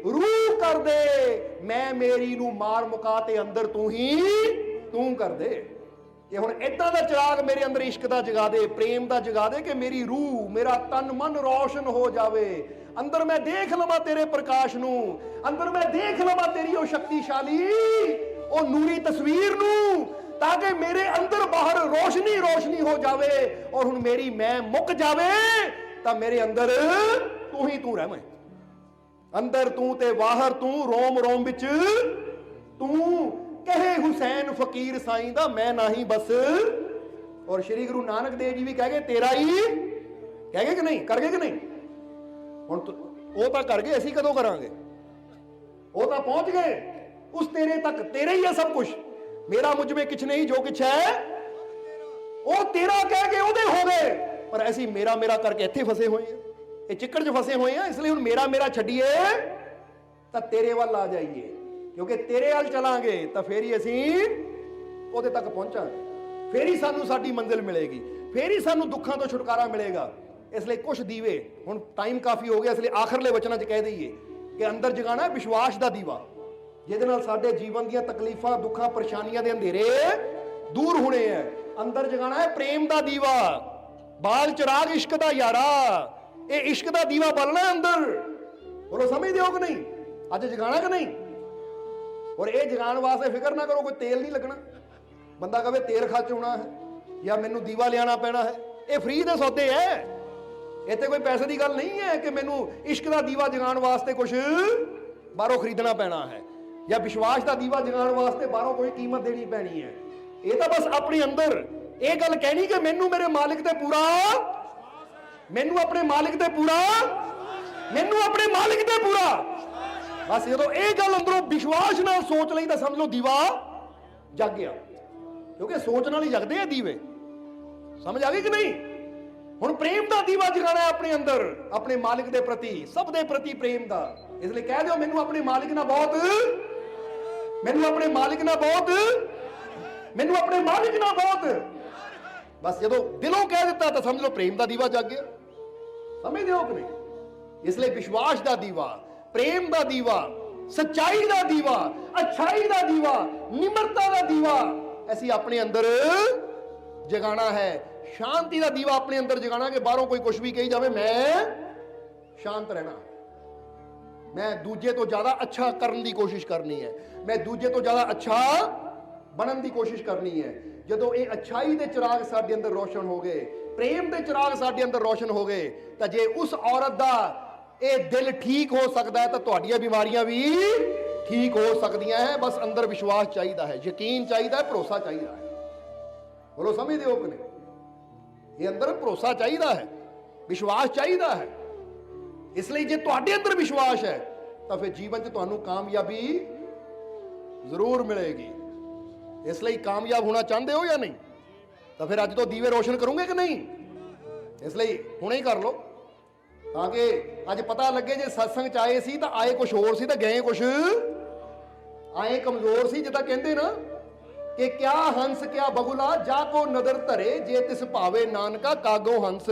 ਰੂਹ ਕਰ ਦੇ, ਮੈਂ ਮੇਰੀ ਨੂੰ ਮਾਰ ਮੁਕਾ ਤੇ ਅੰਦਰ ਤੂੰ ਕਰ ਦੇ। ਕਿ ਹੁਣ ਏਦਾਂ ਦਾ ਚਿਰਾਗ ਮੇਰੇ ਅੰਦਰ ਇਸ਼ਕ ਦਾ ਜਗਾ ਦੇ, ਪ੍ਰੇਮ ਦਾ ਜਗਾ ਦੇ ਕਿ ਮੇਰੀ ਰੂਹ, ਮੇਰਾ ਤਨ ਮਨ ਰੋਸ਼ਨ ਹੋ ਜਾਵੇ, ਅੰਦਰ ਮੈਂ ਦੇਖ ਲਵਾਂ ਤੇਰੇ ਪ੍ਰਕਾਸ਼ ਨੂੰ, ਅੰਦਰ ਮੈਂ ਦੇਖ ਲਵਾਂ ਤੇਰੀ ਉਹ ਸ਼ਕਤੀਸ਼ਾਲੀ, ਉਹ ਨੂਰੀ ਤਸਵੀਰ ਨੂੰ, ਤਾਂ ਕਿ ਮੇਰੇ ਅੰਦਰ ਬਾਹਰ ਰੋਸ਼ਨੀ ਹੋ ਜਾਵੇ। ਔਰ ਹੁਣ ਮੇਰੀ ਮੈਂ ਮੁੱਕ ਜਾਵੇ ਤਾਂ ਮੇਰੇ ਅੰਦਰ ਤੂੰ ਹੀ ਤੂੰ ਰਹਿਵੇਂ, ਅੰਦਰ ਤੂੰ ਤੇ ਬਾਹਰ ਤੂੰ, ਰੋਮ ਰੋਮ ਵਿੱਚ ਤੂੰ ਕਹੇ ਹੁਸੈਨ ਫਕੀਰ ਸਾਈਂ ਦਾ ਮੈਂ ਨਹੀਂ ਬਸ। ਔਰ ਸ਼੍ਰੀ ਗੁਰੂ ਨਾਨਕ ਦੇਵ ਜੀ ਵੀ ਕਹਿ ਗਏ ਤੇਰਾ ਹੀ, ਕਹਿ ਗਏ ਕਿ ਨਹੀਂ, ਕਰ ਗਏ ਕਿ ਨਹੀਂ? ਹੁਣ ਉਹ ਤਾਂ ਕਰ ਗਏ, ਅਸੀਂ ਕਦੋਂ ਕਰਾਂਗੇ? ਉਹ ਤਾਂ ਪਹੁੰਚ ਗਏ ਉਸ ਤੇਰੇ ਤੱਕ, ਤੇਰੇ ਹੀ ਹੈ ਸਭ ਕੁਝ। ਮੇਰਾ ਮੁਝ में कुछ नहीं, जो कुछ है ਉਹ ਤੇਰਾ ਕਹਿ ਕੇ ਉਹਦੇ ਹੋ ਗਏ। ਪਰ ਅਸੀਂ ਮੇਰਾ ਮੇਰਾ ਕਰਕੇ ਇੱਥੇ ਫਸੇ ਹੋਏ ਆ, ਇਹ ਚਿੱਕੜ 'ਚ ਫਸੇ ਹੋਏ ਆ। ਇਸ ਲਈ ਹੁਣ ਮੇਰਾ ਮੇਰਾ ਛੱਡੀਏ ਤਾਂ ਤੇਰੇ ਵੱਲ ਆ ਜਾਈਏ, ਕਿਉਂਕਿ ਤੇਰੇ ਵੱਲ ਚਲਾਂਗੇ ਤਾਂ ਫੇਰ ਹੀ ਅਸੀਂ ਉਹਦੇ ਤੱਕ ਪਹੁੰਚਾਂਗੇ, ਫੇਰ ਹੀ ਸਾਨੂੰ ਸਾਡੀ ਮੰਜ਼ਿਲ ਮਿਲੇਗੀ, ਫੇਰ ਹੀ ਸਾਨੂੰ ਦੁੱਖਾਂ ਤੋਂ ਛੁਟਕਾਰਾ ਮਿਲੇਗਾ। ਇਸ ਲਈ ਕੁਝ ਦੀਵੇ, ਹੁਣ ਟਾਈਮ ਕਾਫੀ ਹੋ ਗਿਆ, ਇਸ ਲਈ ਆਖਰਲੇ ਵਚਨਾਂ 'ਚ ਕਹਿ ਦਈਏ ਕਿ ਅੰਦਰ ਜਗਾਣਾ ਹੈ ਵਿਸ਼ਵਾਸ ਦਾ ਦੀਵਾ, ਜਿਹਦੇ ਨਾਲ ਸਾਡੇ ਜੀਵਨ ਦੀਆਂ ਤਕਲੀਫਾਂ, ਦੁੱਖਾਂ, ਪਰੇਸ਼ਾਨੀਆਂ ਦੇ ਅੰਧੇਰੇ ਦੂਰ ਹੋਣੇ ਆ। ਅੰਦਰ ਜਗਾਣਾ ਹੈ ਪ੍ਰੇਮ ਦਾ ਦੀਵਾ, ਬਾਲ ਚਿਰਾਗ ਇਸ਼ਕ ਦਾ ਯਾਰਾ, ਇਹ ਇਸ਼ਕ ਦਾ ਦੀਵਾ ਬਲਣਾ ਹੈ ਅੰਦਰ। ਬੋਲੋ ਸਮਝਦੇ ਹੋ ਕਿ ਨਹੀਂ? ਅੱਜ ਜਗਾਣਾ ਕਿ ਨਹੀਂ? ਔਰ ਇਹ ਜਗਾਉਣ ਵਾਸਤੇ ਫਿਕਰ ਨਾ ਕਰੋ, ਕੋਈ ਤੇਲ ਨਹੀਂ ਲੱਗਣਾ। ਬੰਦਾ ਕਹੇ ਤੇਲ ਖਰਚ ਹੋਣਾ ਹੈ ਜਾਂ ਮੈਨੂੰ ਦੀਵਾ ਲਿਆਣਾ ਪੈਣਾ ਹੈ, ਇਹ ਫ੍ਰੀ ਦੇ ਸੌਦੇ ਹੈ। ਇੱਥੇ ਕੋਈ ਪੈਸੇ ਦੀ ਗੱਲ ਨਹੀਂ ਹੈ ਕਿ ਮੈਨੂੰ ਇਸ਼ਕ ਦਾ ਦੀਵਾ ਜਗਾਉਣ ਵਾਸਤੇ ਕੁਝ ਬਾਹਰੋਂ ਖਰੀਦਣਾ ਪੈਣਾ ਹੈ, ਜਾਂ ਵਿਸ਼ਵਾਸ ਦਾ ਦੀਵਾ ਜਗਾਉਣ ਵਾਸਤੇ ਬਾਹਰੋਂ ਕੋਈ ਕੀਮਤ ਦੇਣੀ ਪੈਣੀ ਹੈ। ਇਹ ਤਾਂ ਬਸ ਆਪਣੇ ਅੰਦਰ ਇਹ ਗੱਲ ਕਹਿਣੀ ਕਿ ਮੈਨੂੰ ਮੇਰੇ ਮਾਲਿਕ ਤੇ ਪੂਰਾ, ਮੈਨੂੰ ਆਪਣੇ ਮਾਲਿਕ ਤੇ ਪੂਰਾ, ਮੈਨੂੰ ਆਪਣੇ ਮਾਲਿਕ ਤੇ ਪੂਰਾ। ਬਸ ਜਦੋਂ ਇਹ ਗੱਲ ਅੰਦਰੋਂ ਵਿਸ਼ਵਾਸ ਨਾਲ ਸੋਚ ਲਈ ਤਾਂ ਸਮਝ ਲਓ ਦੀਵਾ ਜਗ ਗਿਆ, ਕਿਉਂਕਿ ਸੋਚ ਨਾਲ ਹੀ ਜਗਦੇ ਆ ਦੀਵੇ। ਸਮਝ ਆ ਗਈ ਕਿ ਨਹੀਂ? ਹੁਣ ਪ੍ਰੇਮ ਦਾ ਦੀਵਾ ਜਗਾਣਾ ਹੈ ਆਪਣੇ ਅੰਦਰ, ਆਪਣੇ ਮਾਲਿਕ ਦੇ ਪ੍ਰਤੀ, ਸਭ ਦੇ ਪ੍ਰਤੀ ਪ੍ਰੇਮ ਦਾ। ਇਸ ਲਈ ਕਹਿ ਦਿਓ ਮੈਨੂੰ ਆਪਣੇ ਮਾਲਿਕ ਨਾਲ ਬਹੁਤ, ਮੈਨੂੰ ਆਪਣੇ ਮਾਲਿਕ ਨਾਲ ਬਹੁਤ, ਮੈਨੂੰ ਆਪਣੇ ਮਾਲਿਕ ਨਾਲ ਬਹੁਤ। ਬਸ ਜਦੋਂ ਦਿਲੋਂ ਕਹਿ ਦਿੱਤਾ ਤਾਂ ਸਮਝ ਲਓ ਪ੍ਰੇਮ ਦਾ ਦੀਵਾ ਜਗ ਗਿਆ। ਸਮਝਦੇ ਹੋ ਕਿ ਨਹੀਂ? ਇਸ ਲਈ ਵਿਸ਼ਵਾਸ ਦਾ ਦੀਵਾ, ਪ੍ਰੇਮ ਦਾ ਦੀਵਾ, ਸੱਚਾਈ ਦਾ ਦੀਵਾ, ਅੱਛਾਈ ਦਾ ਦੀਵਾ, ਨਿਮਰਤਾ ਦਾ ਦੀਵਾ ਅਸੀਂ ਆਪਣੇ ਅੰਦਰ ਜਗਾਣਾ ਹੈ। ਸ਼ਾਂਤੀ ਦਾ ਦੀਵਾ ਆਪਣੇ ਅੰਦਰ ਜਗਾਣਾ ਕਿ ਬਾਹਰੋਂ ਕੋਈ ਕੁਝ ਵੀ ਕਹੀ ਜਾਵੇ ਮੈਂ ਸ਼ਾਂਤ ਰਹਿਣਾ, ਮੈਂ ਦੂਜੇ ਤੋਂ ਜ਼ਿਆਦਾ ਅੱਛਾ ਕਰਨ ਦੀ ਕੋਸ਼ਿਸ਼ ਕਰਨੀ ਹੈ, ਮੈਂ ਦੂਜੇ ਤੋਂ ਜ਼ਿਆਦਾ ਅੱਛਾ ਬਣਨ ਦੀ ਕੋਸ਼ਿਸ਼ ਕਰਨੀ ਹੈ। ਜਦੋਂ ਇਹ ਅੱਛਾਈ ਦੇ ਚਿਰਾਗ ਸਾਡੇ ਅੰਦਰ ਰੋਸ਼ਨ ਹੋ ਗਏ, ਪ੍ਰੇਮ ਦੇ ਚਿਰਾਗ ਸਾਡੇ ਅੰਦਰ ਰੋਸ਼ਨ ਹੋ ਗਏ, ਤਾਂ ਜੇ ਉਸ ਔਰਤ ਦਾ ਇਹ ਦਿਲ ਠੀਕ ਹੋ ਸਕਦਾ ਹੈ ਤਾਂ ਤੁਹਾਡੀਆਂ ਬਿਮਾਰੀਆਂ ਵੀ ਠੀਕ ਹੋ ਸਕਦੀਆਂ ਹੈ। ਬਸ ਅੰਦਰ ਵਿਸ਼ਵਾਸ ਚਾਹੀਦਾ ਹੈ, ਯਕੀਨ ਚਾਹੀਦਾ ਹੈ, ਭਰੋਸਾ ਚਾਹੀਦਾ ਹੈ। ਬੋਲੋ ਸਮਝਦੇ ਹੋ ਕਿ ਨਹੀਂ? ਇਹ ਅੰਦਰ ਭਰੋਸਾ ਚਾਹੀਦਾ ਹੈ, ਵਿਸ਼ਵਾਸ ਚਾਹੀਦਾ ਹੈ। ਇਸ ਲਈ ਜੇ ਤੁਹਾਡੇ ਅੰਦਰ ਵਿਸ਼ਵਾਸ ਹੈ ਤਾਂ ਫਿਰ ਜੀਵਨ 'ਚ ਤੁਹਾਨੂੰ ਕਾਮਯਾਬੀ ਜ਼ਰੂਰ ਮਿਲੇਗੀ। ਇਸ ਲਈ ਕਾਮਯਾਬ ਹੋਣਾ ਚਾਹੁੰਦੇ ਹੋ ਜਾਂ ਨਹੀਂ? ਤਾਂ ਫਿਰ ਅੱਜ ਤੋਂ ਦੀਵੇ ਰੋਸ਼ਨ ਕਰੋਗੇ ਕਿ ਨਹੀਂ? ਇਸ ਲਈ ਹੁਣੇ ਹੀ ਕਰ ਲਓ ਤਾਂ ਕਿ ਅੱਜ ਪਤਾ ਲੱਗੇ ਜੇ ਸਤਸੰਗ 'ਚ ਆਏ ਸੀ ਤਾਂ ਆਏ ਕੁਝ ਹੋਰ ਸੀ, ਤਾਂ ਗਏ ਕੁਝ, ਆਏ ਕਮਜ਼ੋਰ ਸੀ। ਜਿੱਦਾਂ ਕਹਿੰਦੇ ਨਾ ਕਿ ਕਿਆ ਹੰਸ ਕਿਆ ਬਗੁਲਾ ਜਾ ਕੋ ਨਦਰ ਧਰੇ, ਜੇ ਤਿਸ ਭਾਵੇ ਨਾਨਕਾ ਕਾਗੋ ਹੰਸ।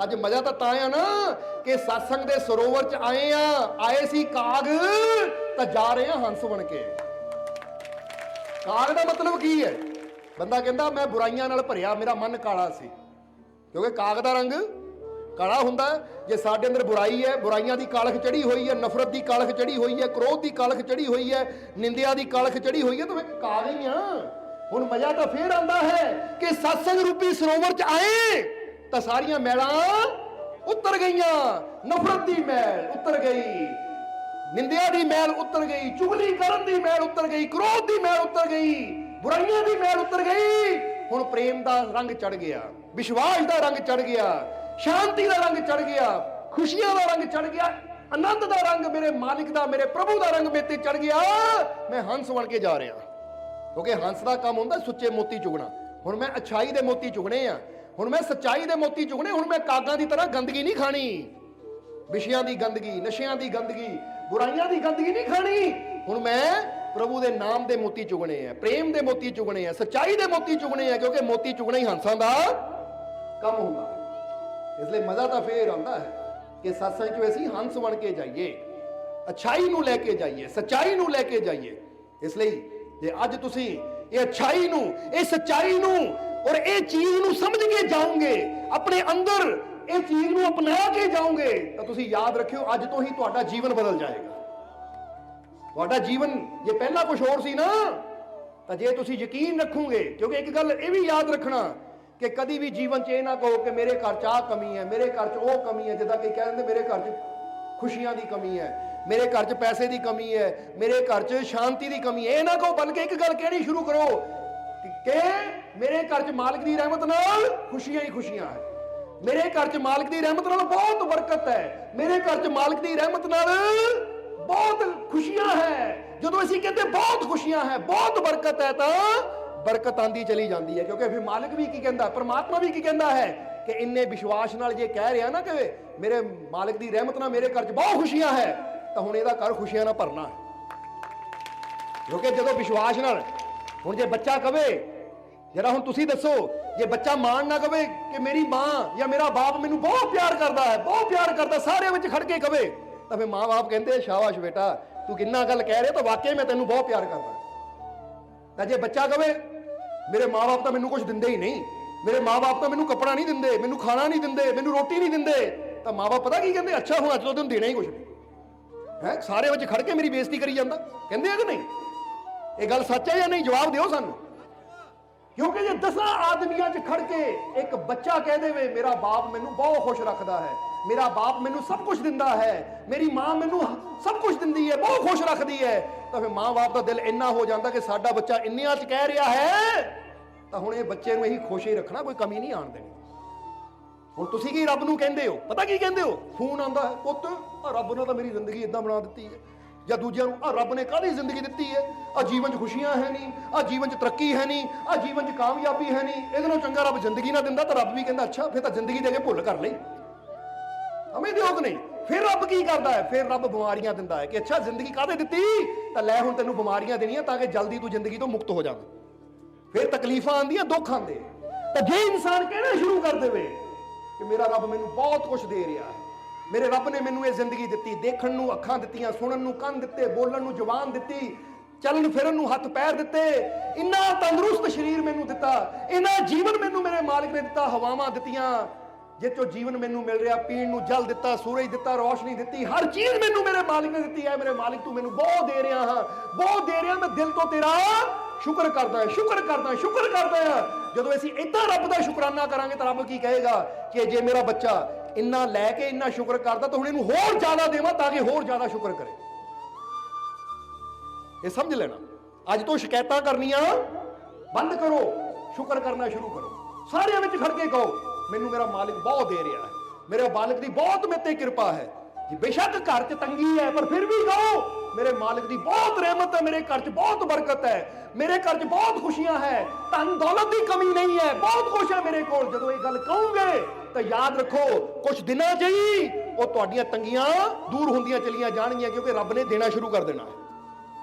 ਅੱਜ ਮਜ਼ਾ ਤਾਂ ਆ ਨਾ ਕਿ ਸਤਸੰਗ ਦੇ ਸਰੋਵਰ 'ਚ ਆਏ ਆ, ਆਏ ਸੀ ਕਾਗ ਤਾਂ ਜਾ ਰਹੇ ਆ ਹੰਸ ਬਣ ਕੇ। ਕਾਗ ਦਾ ਮਤਲਬ ਕੀ ਹੈ? ਬੰਦਾ ਕਹਿੰਦਾ ਮੈਂ ਬੁਰਾਈਆਂ ਨਾਲ ਭਰਿਆ, ਮੇਰਾ ਮਨ ਕਾਲਾ ਸੀ, ਕਿਉਂਕਿ ਕਾਗ ਦਾ ਰੰਗ ਕਾਲਾ ਹੁੰਦਾ। ਜੇ ਸਾਡੇ ਅੰਦਰ ਬੁਰਾਈ ਹੈ, ਬੁਰਾਈਆਂ ਦੀ ਕਾਲਖ ਚੜੀ ਹੋਈ ਹੈ, ਨਫ਼ਰਤ ਦੀ ਕਾਲਖ ਚੜੀ ਹੋਈ ਹੈ, ਕ੍ਰੋਧ ਦੀ ਕਾਲਖ ਚੜੀ ਹੋਈ ਹੈ, ਨਿੰਦਿਆ ਦੀ ਕਾਲਖ ਚੜੀ ਹੋਈ ਹੈ, ਤਾਂ ਫਿਰ ਕਾਗ ਹੀ ਆ। ਹੁਣ ਮਜ਼ਾ ਤਾਂ ਫੇਰ ਆਉਂਦਾ ਹੈ ਕਿ ਸਤਸੰਗ ਰੂਪੀ ਸਰੋਵਰ 'ਚ ਆਏ ਤਾਂ ਸਾਰੀਆਂ ਮੈਲਾਂ ਉਤਰ ਗਈਆਂ, ਨਫ਼ਰਤ ਦੀ ਮੈਲ ਉਤਰ ਗਈ, ਨਿੰਦਿਆ ਦੀ ਮੈਲ ਉਤਰ ਗਈ, ਚੁਗਲੀ ਕਰਨ ਦੀ ਮੈਲ ਉਤਰ ਗਈ, ਕ੍ਰੋਧ ਦੀ ਮੈਲ ਉਤਰ ਗਈ, ਬੁਰਾਈਆਂ ਦੀ ਮੈਲ ਉਤਰ ਗਈ। ਹੁਣ ਪ੍ਰੇਮ ਦਾ ਰੰਗ ਚੜ ਗਿਆ, ਵਿਸ਼ਵਾਸ ਦਾ ਰੰਗ ਚੜ ਗਿਆ, ਸ਼ਾਂਤੀ ਦਾ ਰੰਗ ਚੜ ਗਿਆ, ਖੁਸ਼ੀਆਂ ਦਾ ਰੰਗ ਚੜ ਗਿਆ, ਆਨੰਦ ਦਾ ਰੰਗ, ਮੇਰੇ ਮਾਲਿਕ ਦਾ, ਮੇਰੇ ਪ੍ਰਭੂ ਦਾ ਰੰਗ ਮੇਰੇ ਤੇ ਚੜ ਗਿਆ। ਮੈਂ ਹੰਸ ਬਣ ਕੇ ਜਾ ਰਿਹਾ, ਕਿਉਂਕਿ ਹੰਸ ਦਾ ਕੰਮ ਹੁੰਦਾ ਸੁੱਚੇ ਮੋਤੀ ਚੁਗਣਾ। ਹੁਣ ਮੈਂ ਅੱਛਾਈ ਦੇ ਮੋਤੀ ਚੁਗਣੇ ਆ, ਹੁਣ ਮੈਂ ਸੱਚਾਈ ਦੇ ਮੋਤੀ ਚੁਗਣੇ। ਹੁਣ ਮੈਂ ਕਾਗਾਂ ਦੀ ਤਰ੍ਹਾਂ ਗੰਦਗੀ ਨਹੀਂ ਖਾਣੀ, ਵਿਸ਼ਿਆਂ ਦੀ ਗੰਦਗੀ, ਨਸ਼ਿਆਂ ਦੀ ਗੰਦਗੀ, ਬੁਰਾਈਆਂ ਦੀ ਗੰਦਗੀ ਨਹੀਂ ਖਾਣੀ। ਹੁਣ ਮੈਂ ਪ੍ਰਭੂ ਦੇ ਨਾਮ ਦੇ ਮੋਤੀ ਚੁਗਣੇ ਆ, ਪ੍ਰੇਮ ਦੇ ਮੋਤੀ ਚੁਗਣੇ ਆ, ਸੱਚਾਈ ਦੇ ਮੋਤੀ ਚੁਗਣੇ ਆ, ਕਿਉਂਕਿ ਮੋਤੀ ਚੁਗਣਾ ਹੀ ਹੰਸਾਂ ਦਾ ਕੰਮ ਹੁੰਦਾ ਹੈ। ਇਸ ਲਈ ਮਜ਼ਾ ਤਾਂ ਫੇਰ ਆਉਂਦਾ ਹੈ ਕਿ ਸਤਸੰਗ 'ਚ ਅਸੀਂ ਹੰਸ ਬਣ ਕੇ ਜਾਈਏ, ਅੱਛਾਈ ਨੂੰ ਲੈ ਕੇ ਜਾਈਏ, ਸੱਚਾਈ ਨੂੰ ਲੈ ਕੇ ਜਾਈਏ। ਇਸ ਲਈ ਜੇ ਅੱਜ ਤੁਸੀਂ ਇਹ ਅੱਛਾਈ ਨੂੰ, ਇਹ ਸੱਚਾਈ ਨੂੰ ਔਰ ਇਹ ਚੀਜ਼ ਨੂੰ ਸਮਝ ਕੇ ਜਾਓਗੇ, ਆਪਣੇ ਅੰਦਰ ਇਹ ਚੀਜ਼ ਨੂੰ ਅਪਣਾ ਕੇ ਜਾਓਗੇ, ਤਾਂ ਤੁਸੀਂ ਯਾਦ ਰੱਖਿਓ ਅੱਜ ਤੋਂ ਹੀ ਤੁਹਾਡਾ ਜੀਵਨ ਬਦਲ ਜਾਏਗਾ। ਤੁਹਾਡਾ ਜੀਵਨ ਜੇ ਪਹਿਲਾਂ ਕੁਝ ਹੋਰ ਸੀ ਨਾ, ਤਾਂ ਜੇ ਤੁਸੀਂ ਯਕੀਨ ਰੱਖੋਗੇ, ਕਿਉਂਕਿ ਇੱਕ ਗੱਲ ਇਹ ਵੀ ਯਾਦ ਰੱਖਣਾ ਕਿ ਕਦੀ ਵੀ ਜੀਵਨ 'ਚ ਇਹ ਨਾ ਕਹੋ ਕਿ ਮੇਰੇ ਘਰ 'ਚ ਆਹ ਕਮੀ ਹੈ, ਮੇਰੇ ਘਰ 'ਚ ਉਹ ਕਮੀ ਹੈ। ਜਿੱਦਾਂ ਕਿ ਕਹਿ ਦਿੰਦੇ ਮੇਰੇ ਘਰ 'ਚ ਖੁਸ਼ੀਆਂ ਦੀ ਕਮੀ ਹੈ, मेरे घर च पैसे की कमी है, मेरे घर च शांति की कमी है, ये ना कहो, बल्कि एक गल कहनी शुरू करो कि मेरे घर च मालिक की रहमत नाल खुशियां ही खुशियां है, मेरे घर च मालिक की रहमत नाल बहुत बरकत है, मेरे घर च मालिक की रहमत नाल बहुत खुशियां है। जो असीं कहते बहुत खुशियां है, बहुत बरकत है, तो बरकत आंदी चली जाती है, क्योंकि फिर मालिक भी की कहता, परमात्मा भी की कहता है कि इन्ने विश्वास नाल जे कह रहा ना कि मेरे मालिक की रहमत नाल मेरे घर च बहुत खुशियां है, तो हुण इहदा घर खुशियां नाल भरना है। क्योंकि जो विश्वास नाल हुण जे बच्चा कहे, जरा हुण तुसीं दसो, जे बच्चा मान ना कहे कि मेरी मां या मेरा बाप मैनूं बहुत प्यार करता है, बहुत प्यार करता, सारे विच खड़ के कहे, तो फिर माँ बाप कहते शाबाश बेटा तू किन्ना गल कह रहे, तो वाकई मैं तेनों बहुत प्यार करता। जे बच्चा कहे मेरे माँ बाप तो मैनूं कुछ दिंदे ही नहीं, मेरे माँ बाप तो मैनूं कपड़ा नहीं दिंदे, मैनूं खाना नहीं दिंदे, मैनूं रोटी नहीं दिंदे, तो माँ बाप पता की कहते, अच्छा हुण अज तो तैनूं देना ही कुछ नहीं है, सारे विच खड़ के मेरी बेइज्जती करी जांदा, कहंदे कि नहीं? ये गल सच है या नहीं? जवाब दिओ सानूं। क्योंकि जे 10 आदमियां च खड़ के एक बच्चा कह दे मेरा बाप मैनूं बहुत खुश रखता है, मेरा बाप मैनूं सब कुछ दिंदा है, मेरी मां मैनूं सब कुछ दिंदी है, बहुत खुश रखती है, तो फिर मां बाप का दिल इन्ना हो जाता कि साडा बच्चा इन्नियां च कह रहा है, तो हुण ये बच्चे नूं असीं खुश ही रखना, कोई कमी नहीं आण देनी। हुण तुसीं की रब नूं कहंदे हो, पता की कहंदे हो? फोन आंदा है, पुੱਤ रब ने तो मेरी जिंदगी इदां बना दित्ती है, या दूजिਆਂ ਨੂੰ रब ने काहदी जिंदगी दित्ती है, आ जीवन च खुशियां है नहीं, आ जीवन च तरक्की है नहीं, आ जीवन च कामयाबी है नहीं, इहदे नालों चंगा रब जिंदगी ना दिंदा, तो रब भी कहंदा अच्छा फिर तो जिंदगी दे के भुल कर लई। समझदे हो कि नहीं? फिर रब की करता है, फिर रब बीमारियां दिंदा है कि अच्छा जिंदगी काहदे दित्ती, तो लै हुण तैनूं बीमारियां देनियां ताकि जल्दी तू जिंदगी तो मुक्त हो जावे। फिर तकलीफां आंदियां, दुख आंदे, तो जे इंसान कहना शुरू कर देवे कि मेरा रब मैनूं बहुत कुछ दे रहा है, मेरे रब ने मैनूं ये जिंदगी दित्ती, देखण नूं अखां दित्तियां, सुणन नूं कंन दित्ते, बोलण नूं जुबान दित्ती, चलन फिरन नूं हथ पैर दित्ते, इन्ना तंदुरुस्त शरीर मैनूं दित्ता, इन्ना जीवन मैनूं मेरे मालिक ने दित्ता, हवावां दित्तियां जिस जीवन मैनूं मिल रहा, पीण नूं जल दित्ता, सूरज दित्ता, रोशनी दित्ती, हर चीज मैनूं मेरे मालिक ने दित्ती है। मेरे मालिक तू मैनूं बहुत दे रहा हाँ, बहुत दे रहा, मैं दिल तो तेरा शुक्र करदा है, शुक्र करदा है, शुक्र करदा है। जदों असीं इदां रब दा शुकराना करांगे तो रब की कहेगा कि जे मेरा बच्चा इन्ना लैके इन्ना शुक्र करदा तो हुण इहनूं होर ज्यादा देवां ताकि होर ज्यादा शुक्र करे। ये समझ लेना, अज तो शिकायतां करनियां बंद करो, शुक्र करना शुरू करो, सारे विच खड़ के कहो मैनूं मेरा मालिक बहुत दे रहा है, मेरे मालिक की बहुत मेरे ते कृपा है जी। बेशक घर च तंगी है, पर फिर भी कहो मेरे मालिक की बहुत रहमत है, मेरे घर च बहुत बरकत है, मेरे घर च बहुत खुशियां है, धन दौलत की कमी नहीं है, बहुत कुछ है मेरे कोल। जदों ये गल कहोगे तो याद रखो कुछ दिनों च ही वो तुहाडीआं तंगियां दूर होंदियां चलियां जाणगीआं, क्योंकि रब ने देना शुरू कर देना है।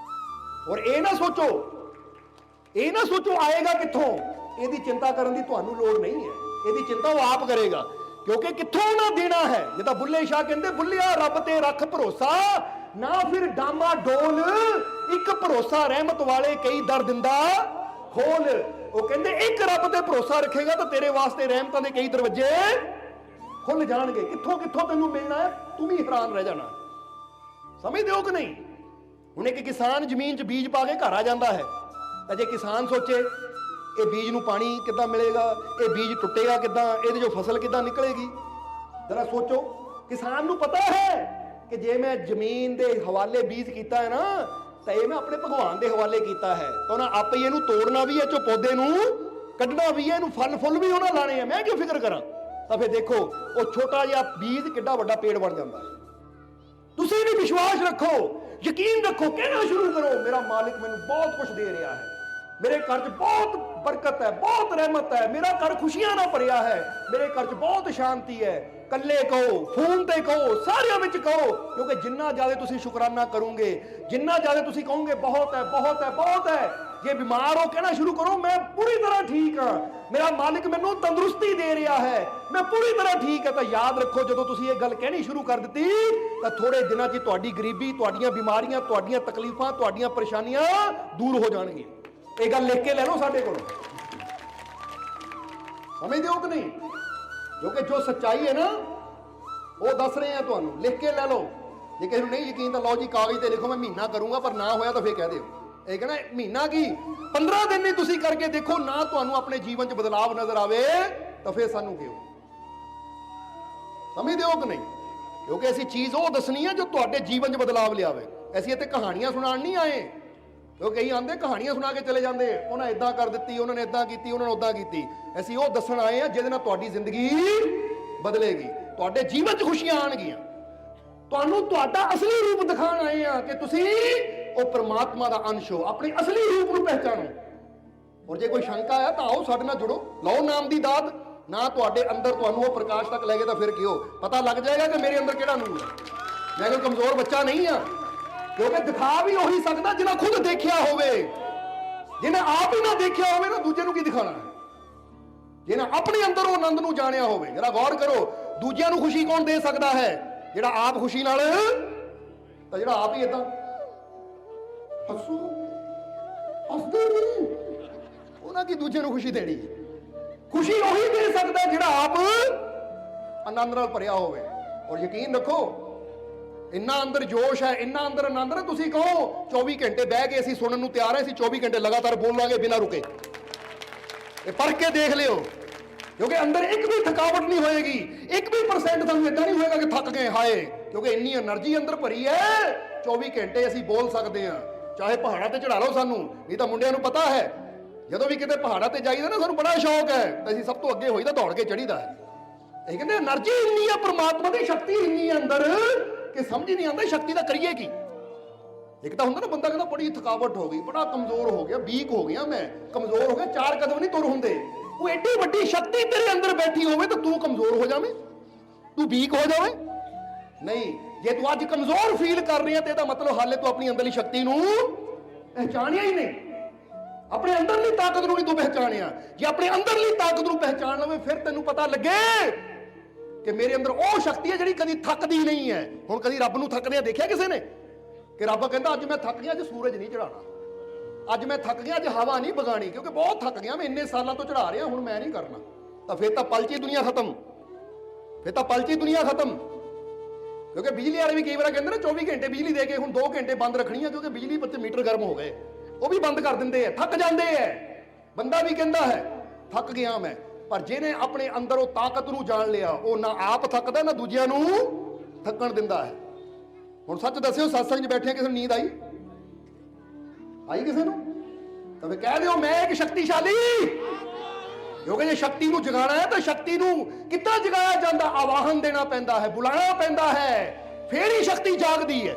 और ये ना सोचो आएगा कित्थों, ਇਹਦੀ चिंता करने की तुहानूं लोड़ नहीं है, ਇਹਦੀ चिंता वो आप करेगा, क्योंकि कित्थों ना देना है। जिदा बुल्ले शाह कहते बुल्लिया रब ते रख भरोसा, ना फिर डामा डोल, एक भरोसा रहमत वाले कई दर दिंदा खोल। वो कहते एक रब ते भरोसा रखेगा तो तेरे वास्ते रहमतां दे कई दरवाजे खुल जाणगे। कित्थों कित्थों तैनूं मिलना है, तू भी हैरान रह जाना। समझदे हो कि नहीं? हुण एक किसान जमीन च बीज पा के घर आ जाता है, तो जे किसान सोचे ये बीज नूं पानी किद्दां मिलेगा, ये बीज टुटेगा किद्दां, इहदे जो फसल किद्दां निकलेगी, जरा सोचो। किसान नूं पता है कि जे मैं जमीन दे हवाले बीज कीता है ना, तो ये मैं अपने भगवान दे हवाले कीता है, तो उन्हें आपे इहनूं तोड़ना भी है, चो पौधे नूं कड्ढना भी है, इहनूं फल फुल भी उन्हें लाने हैं, मैं क्यों फिक्र करा। तो फिर देखो वो छोटा जिहा बीज किड्डा वड्डा पेड़ बन जाता है। तुसीं भी विश्वास रखो, यकीन रखो, कहना शुरू करो मेरा मालिक मैनूं बहुत कुछ दे रहा है, मेरे घर च बहुत बरकत है, बहुत रहमत है, मेरा घर खुशियां ना भरिया है, मेरे घर च बहुत शांति है। कल्ले कहो, फोन ते कहो, सारियां विच कहो, क्योंकि जिन्ना ज्यादा तुसीं शुकराना करोगे, जिन्ना ज्यादा तुसीं कहोगे बहुत है, बहुत है, बहुत है। जे बीमार हो कहना शुरू करो मैं पूरी तरह ठीक हाँ, मेरा मालिक मैनूं तंदुरुस्ती दे रहा है, मैं पूरी तरह ठीक है। तो याद रखो जदों तुसीं ये गल कहनी शुरू कर दी तो थोड़े दिनों च तुहाडी गरीबी, तुहाडीआं बीमारियां, तुहाडीआं तकलीफां, तुहाडीआं परेशानियां दूर हो जाणगीआं। ये गल लिख के ले लो साडे कोलों, समझदे हो कि नहीं? क्योंकि जो सच्चाई है ना वो दस रहे हैं तुहानूं, लिख के ले लो। जे किसी नहीं यकीन तो लो जी कागज ते लिखो मैं महीना करूंगा, पर ना होया तो फिर कह दिओ। ये कहना महीना की 15 दिन नहीं तुसीं करके देखो ना तुहानूं अपने जीवन च बदलाव नजर आवे तो फिर सानूं कहो। समझदे हो कि नहीं? क्योंकि ऐसी चीज वो दसनी है जो तुहाडे जीवन 'ਚ बदलाव लियावे। ਅਸੀਂ ਇੱਥੇ ਕਹਾਣੀਆਂ ਸੁਣਾਉਣ ਨਹੀਂ ਆਏ, ਕਿਉਂਕਿ ਕਈ ਆਂਦੇ ਕਹਾਣੀਆਂ ਸੁਣਾ ਕੇ ਚਲੇ ਜਾਂਦੇ, ਉਹਨਾਂ ਇਦਾਂ ਕਰ ਦਿੱਤੀ, ਉਹਨਾਂ ਨੇ ਇਦਾਂ ਕੀਤੀ, ਉਹਨਾਂ ਨੇ ਉਦਾਂ ਕੀਤੀ। ਅਸੀਂ ਉਹ ਦੱਸਣ ਆਏ ਆ ਜਿਹਦੇ ਨਾਲ ਤੁਹਾਡੀ ਜ਼ਿੰਦਗੀ ਬਦਲੇਗੀ, ਤੁਹਾਡੇ ਜੀਵਨ 'ਚ ਖੁਸ਼ੀਆਂ ਆਣਗੀਆਂ। ਤੁਹਾਨੂੰ ਤੁਹਾਡਾ ਅਸਲੀ ਰੂਪ ਦਿਖਾਉਣ ਆਏ ਆ ਕਿ ਤੁਸੀਂ ਉਹ ਪ੍ਰਮਾਤਮਾ ਦਾ ਅੰਸ਼ ਹੋ, ਆਪਣੇ ਅਸਲੀ ਰੂਪ ਨੂੰ ਪਹਿਚਾਨੋ। ਔਰ ਜੇ ਕੋਈ ਸ਼ੰਕਾ ਹੈ ਤਾਂ ਆਓ ਸਾਡੇ ਨਾਲ ਜੁੜੋ, ਲਓ ਨਾਮ ਦੀ ਦਾਤ ਨਾ ਤੁਹਾਡੇ ਅੰਦਰ ਤੁਹਾਨੂੰ ਉਹ ਪ੍ਰਕਾਸ਼ ਤੱਕ ਲੈ ਗਏ ਤਾਂ ਫਿਰ ਕਿਉਂ ਪਤਾ ਲੱਗ ਜਾਏਗਾ ਕਿ ਮੇਰੇ ਅੰਦਰ ਕਿਹੜਾ ਨੂਰ ਹੈ। ਮੈਂ ਕੋਈ ਕਮਜ਼ੋਰ ਬੱਚਾ ਨਹੀਂ ਆ, ਕਿਉਂਕਿ ਦਿਖਾ ਵੀ ਉਹੀ ਸਕਦਾ ਜਿਹਨਾਂ ਖੁਦ ਦੇਖਿਆ ਹੋਵੇ। ਜਿਹਨੇ ਆਪ ਹੀ ਨਾ ਦੇਖਿਆ ਹੋਵੇ ਨਾ ਦੂਜੇ ਨੂੰ ਕੀ ਦਿਖਾਣਾ ਹੈ। ਜਿਹਨੇ ਆਪਣੇ ਅੰਦਰ ਉਹ ਆਨੰਦ ਨੂੰ ਜਾਣਿਆ ਹੋਵੇ। ਜਰਾ ਗੌਰ ਕਰੋ, ਦੂਜਿਆਂ ਨੂੰ ਖੁਸ਼ੀ ਕੌਣ ਦੇ ਸਕਦਾ ਹੈ? ਜਿਹੜਾ ਆਪ ਖੁਸ਼ੀ ਨਾਲ, ਤਾਂ ਜਿਹੜਾ ਆਪ ਹੀ ਏਦਾਂ ਹੱਸਦੇ ਨਹੀਂ, ਉਹਨਾਂ ਕੀ ਦੂਜੇ ਨੂੰ ਖੁਸ਼ੀ ਦੇਣੀ? ਖੁਸ਼ੀ ਉਹੀ ਦੇ ਸਕਦਾ ਜਿਹੜਾ ਆਪ ਆਨੰਦ ਨਾਲ ਭਰਿਆ ਹੋਵੇ। ਔਰ ਯਕੀਨ ਰੱਖੋ, ਇੰਨਾ ਅੰਦਰ ਜੋਸ਼ ਹੈ, ਇੰਨਾ ਅੰਦਰ ਆਨੰਦ ਹੈ। ਤੁਸੀਂ ਕਹੋ 24 ਘੰਟੇ ਬਹਿ ਕੇ ਅਸੀਂ ਸੁਣਨ ਨੂੰ ਤਿਆਰ ਹਾਂ, ਅਸੀਂ 24 ਘੰਟੇ ਲਗਾਤਾਰ ਬੋਲਾਂਗੇ ਬਿਨਾਂ ਰੁਕੇ। ਇਹ ਪੜ੍ਹ ਕੇ ਦੇਖ ਲਿਓ, ਕਿਉਂਕਿ ਅੰਦਰ ਇੱਕ ਵੀ ਥਕਾਵਟ ਨਹੀਂ ਹੋਏਗੀ, 1% ਤੁਹਾਨੂੰ ਇਦਾਂ ਨਹੀਂ ਹੋਏਗਾ ਕਿ ਥੱਕ ਗਏ ਹਾਏ, ਕਿਉਂਕਿ ਇੰਨੀ એનર્ਜੀ ਅੰਦਰ ਭਰੀ ਹੈ। 24 ਘੰਟੇ ਅਸੀਂ ਬੋਲ ਸਕਦੇ ਹਾਂ, ਚਾਹੇ ਪਹਾੜਾਂ ਤੇ ਚੜਾ ਲਓ ਸਾਨੂੰ। ਨਹੀਂ ਤਾਂ ਮੁੰਡਿਆਂ ਨੂੰ ਪਤਾ ਹੈ, ਜਦੋਂ ਵੀ ਕਿਤੇ ਪਹਾੜਾਂ ਤੇ ਜਾਈਦਾ ਨਾ, ਸਾਨੂੰ ਬੜਾ ਸ਼ੌਕ ਹੈ, ਤਾਂ ਅਸੀਂ ਸਭ ਤੋਂ ਅੱਗੇ ਹੋਈਦਾ, ਦੌੜ ਕੇ ਚੜੀਦਾ ਹੈ। ਇਹ ਕਹਿੰਦੇ એનર્ਜੀ ਇੰਨੀ ਹੈ, ਪ੍ਰਮਾਤਮਾ ਦੀ ਸ਼ਕਤੀ ਇੰਨੀ ਹੈ ਅੰਦਰ ਕਿ ਸਮਝ ਹੀ ਨਹੀਂ ਆਉਂਦਾ ਸ਼ਕਤੀ ਦਾ ਕਰੀਏ ਕੀ। ਇੱਕ ਤਾਂ ਹੁੰਦਾ ਨਾ ਬੰਦਾ ਕਹਿੰਦਾ ਬੜੀ ਥਕਾਵਟ ਹੋ ਗਈ, ਬੜਾ ਕਮਜ਼ੋਰ ਹੋ ਗਿਆ, ਵੀਕ ਹੋ ਗਿਆ, ਮੈਂ ਕਮਜ਼ੋਰ ਹੋ ਗਿਆ, 4 ਕਦਮ ਨਹੀਂ ਤੁਰ ਹੁੰਦੇ। ਉਹ ਐਡੀ ਵੱਡੀ ਸ਼ਕਤੀ ਤੇਰੇ ਅੰਦਰ ਬੈਠੀ ਹੋਵੇ ਤਾਂ ਤੂੰ ਕਮਜ਼ੋਰ ਹੋ ਜਾਵੇਂ, ਤੂੰ ਵੀਕ ਹੋ ਜਾਵੇਂ? ਨਹੀਂ, ਜੇ ਤੂੰ ਅੱਜ ਕਮਜ਼ੋਰ ਫੀਲ ਕਰ ਰਹੀ ਹੈ ਤੇ ਇਹਦਾ ਮਤਲਬ ਹਾਲੇ ਤੂੰ ਆਪਣੀ ਅੰਦਰਲੀ ਸ਼ਕਤੀ ਨੂੰ ਪਹਿਚਾਣਿਆ ਹੀ ਨਹੀਂ, ਆਪਣੇ ਅੰਦਰਲੀ ਤਾਕਤ ਨੂੰ ਨਹੀਂ ਤੂੰ ਪਹਿਚਾਣਿਆ। ਜੇ ਆਪਣੇ ਅੰਦਰਲੀ ਤਾਕਤ ਨੂੰ ਪਹਿਚਾਣ ਲਵੇਂ ਫਿਰ ਤੈਨੂੰ ਪਤਾ ਲੱਗੇ ਕਿ ਮੇਰੇ ਅੰਦਰ ਉਹ ਸ਼ਕਤੀ ਹੈ ਜਿਹੜੀ ਕਦੀ ਥੱਕਦੀ ਨਹੀਂ ਹੈ। ਹੁਣ ਕਦੀ ਰੱਬ ਨੂੰ ਥੱਕਦਿਆਂ ਦੇਖਿਆ ਕਿਸੇ ਨੇ? ਕਿ ਰੱਬ ਕਹਿੰਦਾ ਅੱਜ ਮੈਂ ਥੱਕ ਗਿਆ, ਅੱਜ ਸੂਰਜ ਨਹੀਂ ਚੜਾਉਣਾ, ਅੱਜ ਮੈਂ ਥੱਕ ਗਿਆ, ਅੱਜ ਹਵਾ ਨਹੀਂ ਵਗਾਣੀ, ਕਿਉਂਕਿ ਬਹੁਤ ਥੱਕ ਗਿਆ ਮੈਂ, ਇੰਨੇ ਸਾਲਾਂ ਤੋਂ ਚੜਾ ਰਿਹਾ, ਹੁਣ ਮੈਂ ਨਹੀਂ ਕਰਨਾ। ਤਾਂ ਫਿਰ ਤਾਂ ਪਲਚੀ ਦੁਨੀਆ ਖਤਮ, ਫਿਰ ਤਾਂ ਪਲਚੀ ਦੁਨੀਆ ਖਤਮ। ਕਿਉਂਕਿ ਬਿਜਲੀ ਵਾਲੇ ਵੀ ਕਈ ਵਾਰ ਕਹਿੰਦੇ ਨੇ 24 ਘੰਟੇ ਬਿਜਲੀ ਦੇ ਕੇ ਹੁਣ 2 ਘੰਟੇ ਬੰਦ ਰੱਖਣੀ ਹੈ, ਕਿਉਂਕਿ ਬਿਜਲੀ ਬੱਤੇ ਮੀਟਰ ਗਰਮ ਹੋ ਗਏ, ਉਹ ਵੀ ਬੰਦ ਕਰ ਦਿੰਦੇ ਆ, ਥੱਕ ਜਾਂਦੇ ਆ। ਬੰਦਾ ਵੀ ਕਹਿੰਦਾ ਹੈ ਥੱਕ ਗਿਆ ਮੈਂ, ਪਰ ਜਿਹਨੇ ਆਪਣੇ ਅੰਦਰ ਉਹ ਤਾਕਤ ਨੂੰ ਜਾਣ ਲਿਆ, ਉਹ ਨਾ ਆਪ ਥੱਕਦਾ ਨਾ ਦੂਜਿਆਂ ਨੂੰ ਥੱਕਣ ਦਿੰਦਾ ਹੈ। ਹੁਣ ਸੱਚ ਦੱਸਿਓ, ਸਤਸੰਗ 'ਚ ਬੈਠੇ ਕਿਸੇ ਨੂੰ ਨੀਂਦ ਆਈ? ਆਈ ਕਿਸੇ ਨੂੰ? ਤਾਂ ਫਿਰ ਕਹਿ ਦਿਓ ਮੈਂ ਇੱਕ ਸ਼ਕਤੀਸ਼ਾਲੀ। ਕਿਉਂਕਿ ਜੇ ਸ਼ਕਤੀ ਨੂੰ ਜਗਾਉਣਾ ਹੈ ਤਾਂ ਸ਼ਕਤੀ ਨੂੰ ਕਿੱਦਾਂ ਜਗਾਇਆ ਜਾਂਦਾ? ਆਵਾਹਨ ਦੇਣਾ ਪੈਂਦਾ ਹੈ, ਬੁਲਾਉਣਾ ਪੈਂਦਾ ਹੈ, ਫੇਰ ਹੀ ਸ਼ਕਤੀ ਜਾਗਦੀ ਹੈ।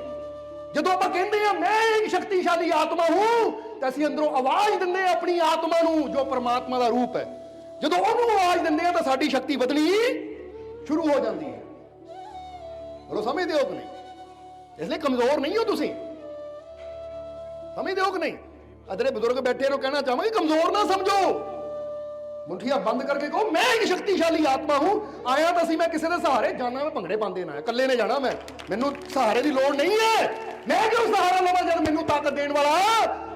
ਜਦੋਂ ਆਪਾਂ ਕਹਿੰਦੇ ਆ ਮੈਂ ਇੱਕ ਸ਼ਕਤੀਸ਼ਾਲੀ ਆਤਮਾ ਹੂੰ, ਤਾਂ ਅਸੀਂ ਅੰਦਰੋਂ ਆਵਾਜ਼ ਦਿੰਦੇ ਆ ਆਪਣੀ ਆਤਮਾ ਨੂੰ ਜੋ ਪਰਮਾਤਮਾ ਦਾ ਰੂਪ ਹੈ। ਜਦੋਂ ਉਹਨੂੰ ਆਵਾਜ਼ ਦਿੰਦੇ ਆ ਤਾਂ ਸਾਡੀ ਸ਼ਕਤੀ ਵਧਣੀ ਸ਼ੁਰੂ ਹੋ ਜਾਂਦੀ ਹੈ। ਬੋਲੋ ਸਮਝਦੇ ਹੋ ਕਿ ਨਹੀਂ? ਇਸ ਲਈ ਕਮਜ਼ੋਰ ਨਹੀਂ ਹੋ ਤੁਸੀਂ, ਸਮਝਦੇ ਹੋ ਕਿ ਨਹੀਂ? ਅਦਰੇ ਬਜ਼ੁਰਗ ਬੈਠੇ ਨੂੰ ਕਹਿਣਾ ਚਾਹਾਂਗੇ ਕਮਜ਼ੋਰ ਨਾ ਸਮਝੋ, ਮੁੱਠੀਆਂ ਬੰਦ ਕਰਕੇ ਕਹੋ ਮੈਂ ਇੱਕ ਸ਼ਕਤੀਸ਼ਾਲੀ ਆਤਮਾ ਹੂੰ। ਆਇਆ ਤਾਂ ਸੀ ਮੈਂ ਕਿਸੇ ਦੇ ਸਹਾਰੇ, ਜਾਣਾ ਮੈਂ ਭੰਗੜੇ ਪਾਉਂਦੇ ਨਾ, ਇਕੱਲੇ ਨੇ ਜਾਣਾ ਮੈਂ, ਮੈਨੂੰ ਸਹਾਰੇ ਦੀ ਲੋੜ ਨਹੀਂ ਹੈ। ਮੈਂ ਕਿਉਂ ਸਹਾਰਾ ਲਵਾਂ ਜਦ ਮੈਨੂੰ ਤਾਕਤ ਦੇਣ ਵਾਲਾ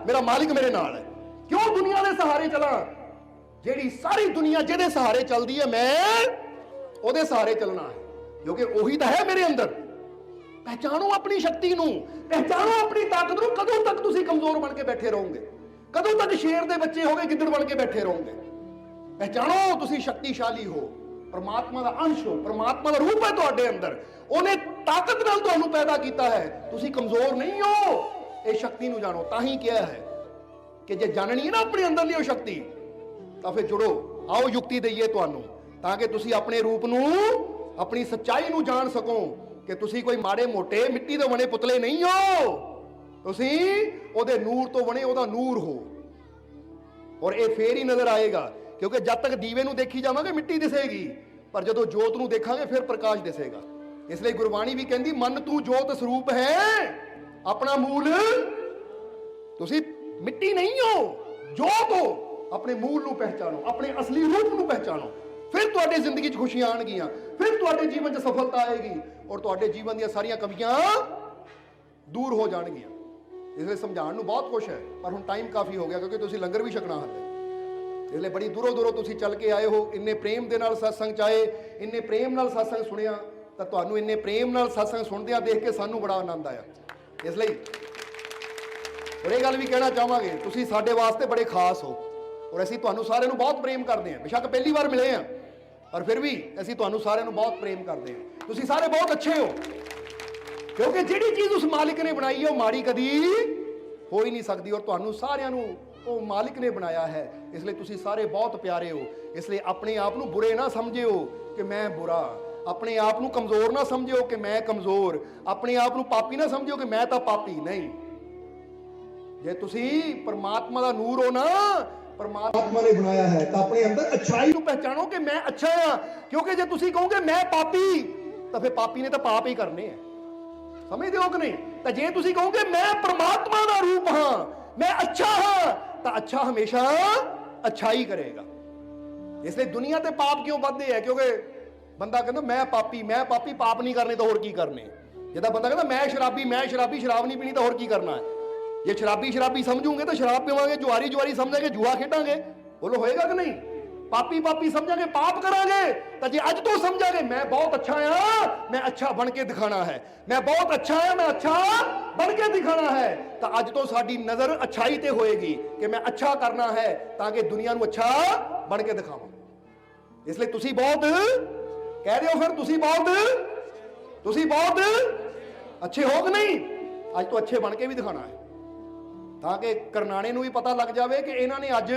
ਮੇਰਾ ਮਾਲਿਕ ਮੇਰੇ ਨਾਲ ਹੈ? ਕਿਉਂ ਦੁਨੀਆ ਦੇ ਸਹਾਰੇ ਚਲਾਂ? ਜਿਹੜੀ ਸਾਰੀ ਦੁਨੀਆ ਜਿਹਦੇ ਸਹਾਰੇ ਚੱਲਦੀ ਹੈ ਮੈਂ ਉਹਦੇ ਸਹਾਰੇ ਚੱਲਣਾ ਹੈ, ਕਿਉਂਕਿ ਉਹੀ ਤਾਂ ਹੈ ਮੇਰੇ ਅੰਦਰ। ਪਹਿਚਾਣੋ ਆਪਣੀ ਸ਼ਕਤੀ ਨੂੰ, ਪਹਿਚਾਣੋ ਆਪਣੀ ਤਾਕਤ ਨੂੰ। ਕਦੋਂ ਤੱਕ ਤੁਸੀਂ ਕਮਜ਼ੋਰ ਬਣ ਕੇ ਬੈਠੇ ਰਹੋਗੇ? ਕਦੋਂ ਤੱਕ ਸ਼ੇਰ ਦੇ ਬੱਚੇ ਹੋਗੇ, ਗਿੱਦੜ ਬਣ ਕੇ ਬੈਠੇ ਰਹੋਗੇ? ਪਹਿਚਾਣੋ ਤੁਸੀਂ ਸ਼ਕਤੀਸ਼ਾਲੀ ਹੋ, ਪਰਮਾਤਮਾ ਦਾ ਅੰਸ਼ ਹੋ, ਪਰਮਾਤਮਾ ਦਾ ਰੂਪ ਹੈ ਤੁਹਾਡੇ ਅੰਦਰ, ਉਹਨੇ ਤਾਕਤ ਨਾਲ ਤੁਹਾਨੂੰ ਪੈਦਾ ਕੀਤਾ ਹੈ, ਤੁਸੀਂ ਕਮਜ਼ੋਰ ਨਹੀਂ ਹੋ। ਇਹ ਸ਼ਕਤੀ ਨੂੰ ਜਾਣੋ। ਤਾਂ ਹੀ ਕਿਹਾ ਹੈ ਕਿ ਜੇ ਜਾਣਨੀ ਹੈ ਨਾ ਆਪਣੇ ਅੰਦਰਲੀ ਉਹ ਸ਼ਕਤੀ, ਤਾਂ ਫਿਰ ਜੁੜੋ, ਆਓ ਯੁਕਤੀ ਦਈਏ ਤੁਹਾਨੂੰ, ਤਾਂ ਕਿ ਤੁਸੀਂ ਆਪਣੇ ਰੂਪ ਨੂੰ, ਆਪਣੀ ਸੱਚਾਈ ਨੂੰ ਜਾਣ ਸਕੋ ਕਿ ਤੁਸੀਂ ਕੋਈ ਮਾੜੇ ਮੋਟੇ ਮਿੱਟੀ ਦੇ ਬਣੇ ਪੁਤਲੇ ਨਹੀਂ ਹੋ, ਤੁਸੀਂ ਉਹਦੇ ਨੂਰ ਤੋਂ ਬਣੇ ਉਹਦਾ ਨੂਰ ਹੋ। ਔਰ ਇਹ ਫੇਰ ਹੀ ਨਜ਼ਰ ਆਏਗਾ, ਕਿਉਂਕਿ ਜਦ ਤੱਕ ਦੀਵੇ ਨੂੰ ਦੇਖੀ ਜਾਵਾਂਗੇ ਮਿੱਟੀ ਦਿਸੇਗੀ, ਪਰ ਜਦੋਂ ਜੋਤ ਨੂੰ ਦੇਖਾਂਗੇ ਫਿਰ ਪ੍ਰਕਾਸ਼ ਦਿਸੇਗਾ। ਇਸ ਲਈ ਗੁਰਬਾਣੀ ਵੀ ਕਹਿੰਦੀ ਮਨ ਤੂੰ ਜੋਤ ਸਰੂਪ ਹੈ, ਆਪਣਾ ਮੂਲ ਤੁਸੀਂ ਮਿੱਟੀ ਨਹੀਂ ਹੋ, ਜੋਤ ਹੋ। ਆਪਣੇ ਮੂਲ ਨੂੰ ਪਹਿਚਾਨੋ, ਆਪਣੇ ਅਸਲੀ ਰੂਪ ਨੂੰ ਪਹਿਚਾਨੋ, ਫਿਰ ਤੁਹਾਡੀ ਜ਼ਿੰਦਗੀ 'ਚ ਖੁਸ਼ੀਆਂ ਆਣਗੀਆਂ, ਫਿਰ ਤੁਹਾਡੇ ਜੀਵਨ 'ਚ ਸਫਲਤਾ ਆਏਗੀ, ਔਰ ਤੁਹਾਡੇ ਜੀਵਨ ਦੀਆਂ ਸਾਰੀਆਂ ਕਮੀਆਂ ਦੂਰ ਹੋ ਜਾਣਗੀਆਂ। ਇਸ ਲਈ ਸਮਝਾਉਣ ਨੂੰ ਬਹੁਤ ਕੁਛ ਹੈ, ਪਰ ਹੁਣ ਟਾਈਮ ਕਾਫੀ ਹੋ ਗਿਆ, ਕਿਉਂਕਿ ਤੁਸੀਂ ਲੰਗਰ ਵੀ ਛਕਣਾ ਹਾਲੇ। ਇਸ ਲਈ ਬੜੀ ਦੂਰੋਂ ਦੂਰੋਂ ਤੁਸੀਂ ਚੱਲ ਕੇ ਆਏ ਹੋ, ਇੰਨੇ ਪ੍ਰੇਮ ਦੇ ਨਾਲ ਸਤਸੰਗ 'ਚ ਆਏ, ਇੰਨੇ ਪ੍ਰੇਮ ਨਾਲ ਸਤਸੰਗ ਸੁਣਿਆ, ਤਾਂ ਤੁਹਾਨੂੰ ਇੰਨੇ ਪ੍ਰੇਮ ਨਾਲ ਸਤਸੰਗ ਸੁਣਦਿਆਂ ਦੇਖ ਕੇ ਸਾਨੂੰ ਬੜਾ ਆਨੰਦ ਆਇਆ। ਇਸ ਲਈ ਔਰ ਇਹ ਗੱਲ ਵੀ ਕਹਿਣਾ ਚਾਹਾਂਗੇ, ਤੁਸੀਂ ਸਾਡੇ ਵਾਸਤੇ ਬੜੇ ਖਾਸ ਹੋ, ਔਰ ਅਸੀਂ ਤੁਹਾਨੂੰ ਸਾਰਿਆਂ ਨੂੰ ਬਹੁਤ ਪ੍ਰੇਮ ਕਰਦੇ ਹਾਂ। ਬੇਸ਼ੱਕ ਪਹਿਲੀ ਵਾਰ ਮਿਲੇ ਹਾਂ, ਔਰ ਫਿਰ ਵੀ ਅਸੀਂ ਤੁਹਾਨੂੰ ਸਾਰਿਆਂ ਨੂੰ ਬਹੁਤ ਪ੍ਰੇਮ ਕਰਦੇ ਹਾਂ। ਤੁਸੀਂ ਸਾਰੇ ਬਹੁਤ ਅੱਛੇ ਹੋ, ਕਿਉਂਕਿ ਜਿਹੜੀ ਚੀਜ਼ ਉਸ ਮਾਲਿਕ ਨੇ ਬਣਾਈ ਹੈ ਉਹ ਮਾੜੀ ਕਦੀ ਹੋ ਹੀ ਨਹੀਂ ਸਕਦੀ, ਔਰ ਤੁਹਾਨੂੰ ਸਾਰਿਆਂ ਨੂੰ ਉਹ ਮਾਲਿਕ ਨੇ ਬਣਾਇਆ ਹੈ। ਇਸ ਲਈ ਤੁਸੀਂ ਸਾਰੇ ਬਹੁਤ ਪਿਆਰੇ ਹੋ। ਇਸ ਲਈ ਆਪਣੇ ਆਪ ਨੂੰ ਬੁਰੇ ਨਾ ਸਮਝਿਓ ਕਿ ਮੈਂ ਬੁਰਾ, ਆਪਣੇ ਆਪ ਨੂੰ ਕਮਜ਼ੋਰ ਨਾ ਸਮਝਿਓ ਕਿ ਮੈਂ ਕਮਜ਼ੋਰ, ਆਪਣੇ ਆਪ ਨੂੰ ਪਾਪੀ ਨਾ ਸਮਝਿਓ ਕਿ ਮੈਂ ਤਾਂ ਪਾਪੀ ਨਹੀਂ। ਜੇ ਤੁਸੀਂ ਪਰਮਾਤਮਾ ਦਾ ਨੂਰ ਹੋ ਨਾ, ਪਰਮਾਤਮਾ ਨੇ ਬਣਾਇਆ ਹੈ, ਤਾਂ ਆਪਣੇ ਅੰਦਰ ਅੱਛਾਈ ਨੂੰ ਪਹਿਚਾਣੋ ਕਿ ਮੈਂ ਅੱਛਾ ਹਾਂ। ਕਿਉਂਕਿ ਜੇ ਤੁਸੀਂ ਕਹੋਗੇ ਮੈਂ ਪਾਪੀ, ਤਾਂ ਫਿਰ ਪਾਪੀ ਨੇ ਤਾਂ ਪਾਪ ਹੀ ਕਰਨੇ ਆ। ਸਮਝਦੇ ਹੋ ਕਿ ਨਹੀਂ? ਤਾਂ ਜੇ ਤੁਸੀਂ ਕਹੋਗੇ ਮੈਂ ਪਰਮਾਤਮਾ ਦਾ ਰੂਪ ਹਾਂ, ਮੈਂ ਅੱਛਾ ਹਾਂ, ਤਾਂ ਅੱਛਾ ਹਮੇਸ਼ਾ ਅੱਛਾ ਹੀ ਕਰੇਗਾ। ਇਸ ਲਈ ਦੁਨੀਆ ਤੇ ਪਾਪ ਕਿਉਂ ਵੱਧਦੇ ਆ? ਕਿਉਂਕਿ ਬੰਦਾ ਕਹਿੰਦਾ ਮੈਂ ਪਾਪੀ ਪਾਪ ਨਹੀਂ ਕਰਨੇ ਤਾਂ ਹੋਰ ਕੀ ਕਰਨੇ। ਜਿੱਦਾਂ ਬੰਦਾ ਕਹਿੰਦਾ ਮੈਂ ਸ਼ਰਾਬੀ ਸ਼ਰਾਬ ਨਹੀਂ ਪੀਣੀ ਤਾਂ ਹੋਰ ਕੀ ਕਰਨਾ ਹੈ। ਜੇ ਸ਼ਰਾਬੀ ਸਮਝੂਗੇ ਤਾਂ ਸ਼ਰਾਬ ਪੀਵਾਂਗੇ, ਜੁਆਰੀ ਸਮਝਾਂਗੇ ਜੂਆ ਖੇਡਾਂਗੇ। ਬੋਲੋ ਹੋਏਗਾ ਕਿ ਨਹੀਂ? ਪਾਪੀ ਸਮਝਾਂਗੇ ਪਾਪ ਕਰਾਂਗੇ। ਤਾਂ ਜੇ ਅੱਜ ਤੋਂ ਸਮਝਾਂਗੇ ਮੈਂ ਬਹੁਤ ਅੱਛਾ ਹਾਂ, ਮੈਂ ਅੱਛਾ ਬਣ ਕੇ ਦਿਖਾਣਾ ਹੈ, ਮੈਂ ਬਹੁਤ ਅੱਛਾ ਹਾਂ, ਮੈਂ ਅੱਛਾ ਬਣ ਕੇ ਦਿਖਾਣਾ ਹੈ, ਤਾਂ ਅੱਜ ਤੋਂ ਸਾਡੀ ਨਜ਼ਰ ਅੱਛਾਈ ਤੇ ਹੋਏਗੀ ਕਿ ਮੈਂ ਅੱਛਾ ਕਰਨਾ ਹੈ ਤਾਂ ਕਿ ਦੁਨੀਆ ਨੂੰ ਅੱਛਾ ਬਣ ਕੇ ਦਿਖਾਵਾਂ। ਇਸ ਲਈ ਤੁਸੀਂ ਬਹੁਤ ਕਹਿ ਰਹੇ ਹੋ, ਫਿਰ ਤੁਸੀਂ ਬਹੁਤ ਅੱਛੇ ਹੋ ਕਿ ਨਹੀਂ? ਅੱਜ ਤੋਂ ਅੱਛੇ ਬਣ ਕੇ ਵੀ ਦਿਖਾਣਾ ਹੈ, ਤਾਂ ਕਿ ਕਰਨਾਣੇ ਨੂੰ ਵੀ ਪਤਾ ਲੱਗ ਜਾਵੇ ਕਿ ਇਹਨਾਂ ਨੇ ਅੱਜ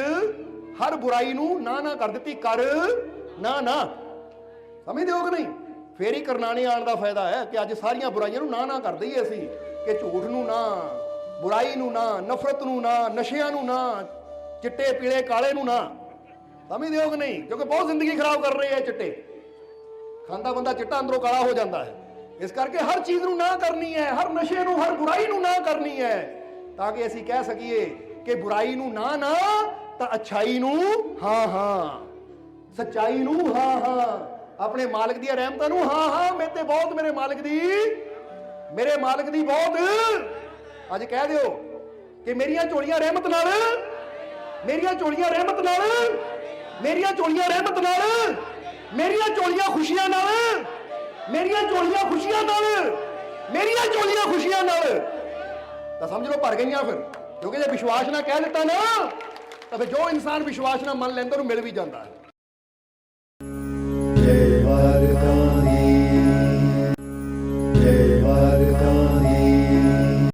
ਹਰ ਬੁਰਾਈ ਨੂੰ ਨਾ ਕਰ ਦਿੱਤੀ, ਕਰ ਨਾ। ਸਮਝਦੇ ਹੋ ਕਿ ਨਹੀਂ? ਫੇਰ ਹੀ ਕਰਨਾਣੇ ਆਉਣ ਦਾ ਫਾਇਦਾ ਹੈ ਕਿ ਅੱਜ ਸਾਰੀਆਂ ਬੁਰਾਈਆਂ ਨੂੰ ਨਾ ਕਰ ਦਈਏ ਅਸੀਂ, ਕਿ ਝੂਠ ਨੂੰ ਨਾ, ਬੁਰਾਈ ਨੂੰ ਨਾ, ਨਫ਼ਰਤ ਨੂੰ ਨਾ, ਨਸ਼ਿਆਂ ਨੂੰ ਨਾ, ਚਿੱਟੇ ਪੀਲੇ ਕਾਲੇ ਨੂੰ ਨਾ। ਸਮਝਦੇ ਹੋ ਕਿ ਨਹੀਂ? ਕਿਉਂਕਿ ਬਹੁਤ ਜ਼ਿੰਦਗੀ ਖਰਾਬ ਕਰ ਰਹੇ ਆ ਚਿੱਟੇ। ਖਾਂਦਾ ਬੰਦਾ ਚਿੱਟਾ ਅੰਦਰੋਂ ਕਾਲਾ ਹੋ ਜਾਂਦਾ ਹੈ। ਇਸ ਕਰਕੇ ਹਰ ਚੀਜ਼ ਨੂੰ ਨਾ ਕਰਨੀ ਹੈ, ਹਰ ਨਸ਼ੇ ਨੂੰ, ਹਰ ਬੁਰਾਈ ਨੂੰ ਨਾ ਕਰਨੀ ਹੈ, ਤਾਂ ਕਿ ਅਸੀਂ ਕਹਿ ਸਕੀਏ ਕਿ ਬੁਰਾਈ ਨੂੰ ਨਾ ਤਾਂ ਅੱਛਾਈ ਨੂੰ ਹਾਂ, ਸੱਚਾਈ ਨੂੰ ਹਾਂ, ਆਪਣੇ ਮਾਲਕ ਦੀਆਂ ਰਹਿਮਤਾਂ ਨੂੰ ਹਾਂ। ਮੇਰੇ ਤੇ ਬਹੁਤ, ਮੇਰੇ ਮਾਲਕ ਦੀ ਬਹੁਤ। ਅੱਜ ਕਹਿ ਦਿਓ ਕਿ ਮੇਰੀਆਂ ਝੋਲੀਆਂ ਰਹਿਮਤ ਨਾਲ, ਮੇਰੀਆਂ ਝੋਲੀਆਂ ਖੁਸ਼ੀਆਂ ਨਾਲ, ਤਾਂ ਸਮਝ ਲਓ ਭਰ ਗਈਆਂ ਫਿਰ। ਕਿਉਂਕਿ ਜੇ ਵਿਸ਼ਵਾਸ ਨਾਲ ਕਹਿ ਦਿੱਤਾ ਨਾ, ਤਾਂ ਫਿਰ ਜੋ ਇਨਸਾਨ ਵਿਸ਼ਵਾਸ ਨਾਲ ਮੰਨ ਲੈਂਦਾ ਉਹਨੂੰ ਮਿਲ ਵੀ ਜਾਂਦਾ ਹੈ।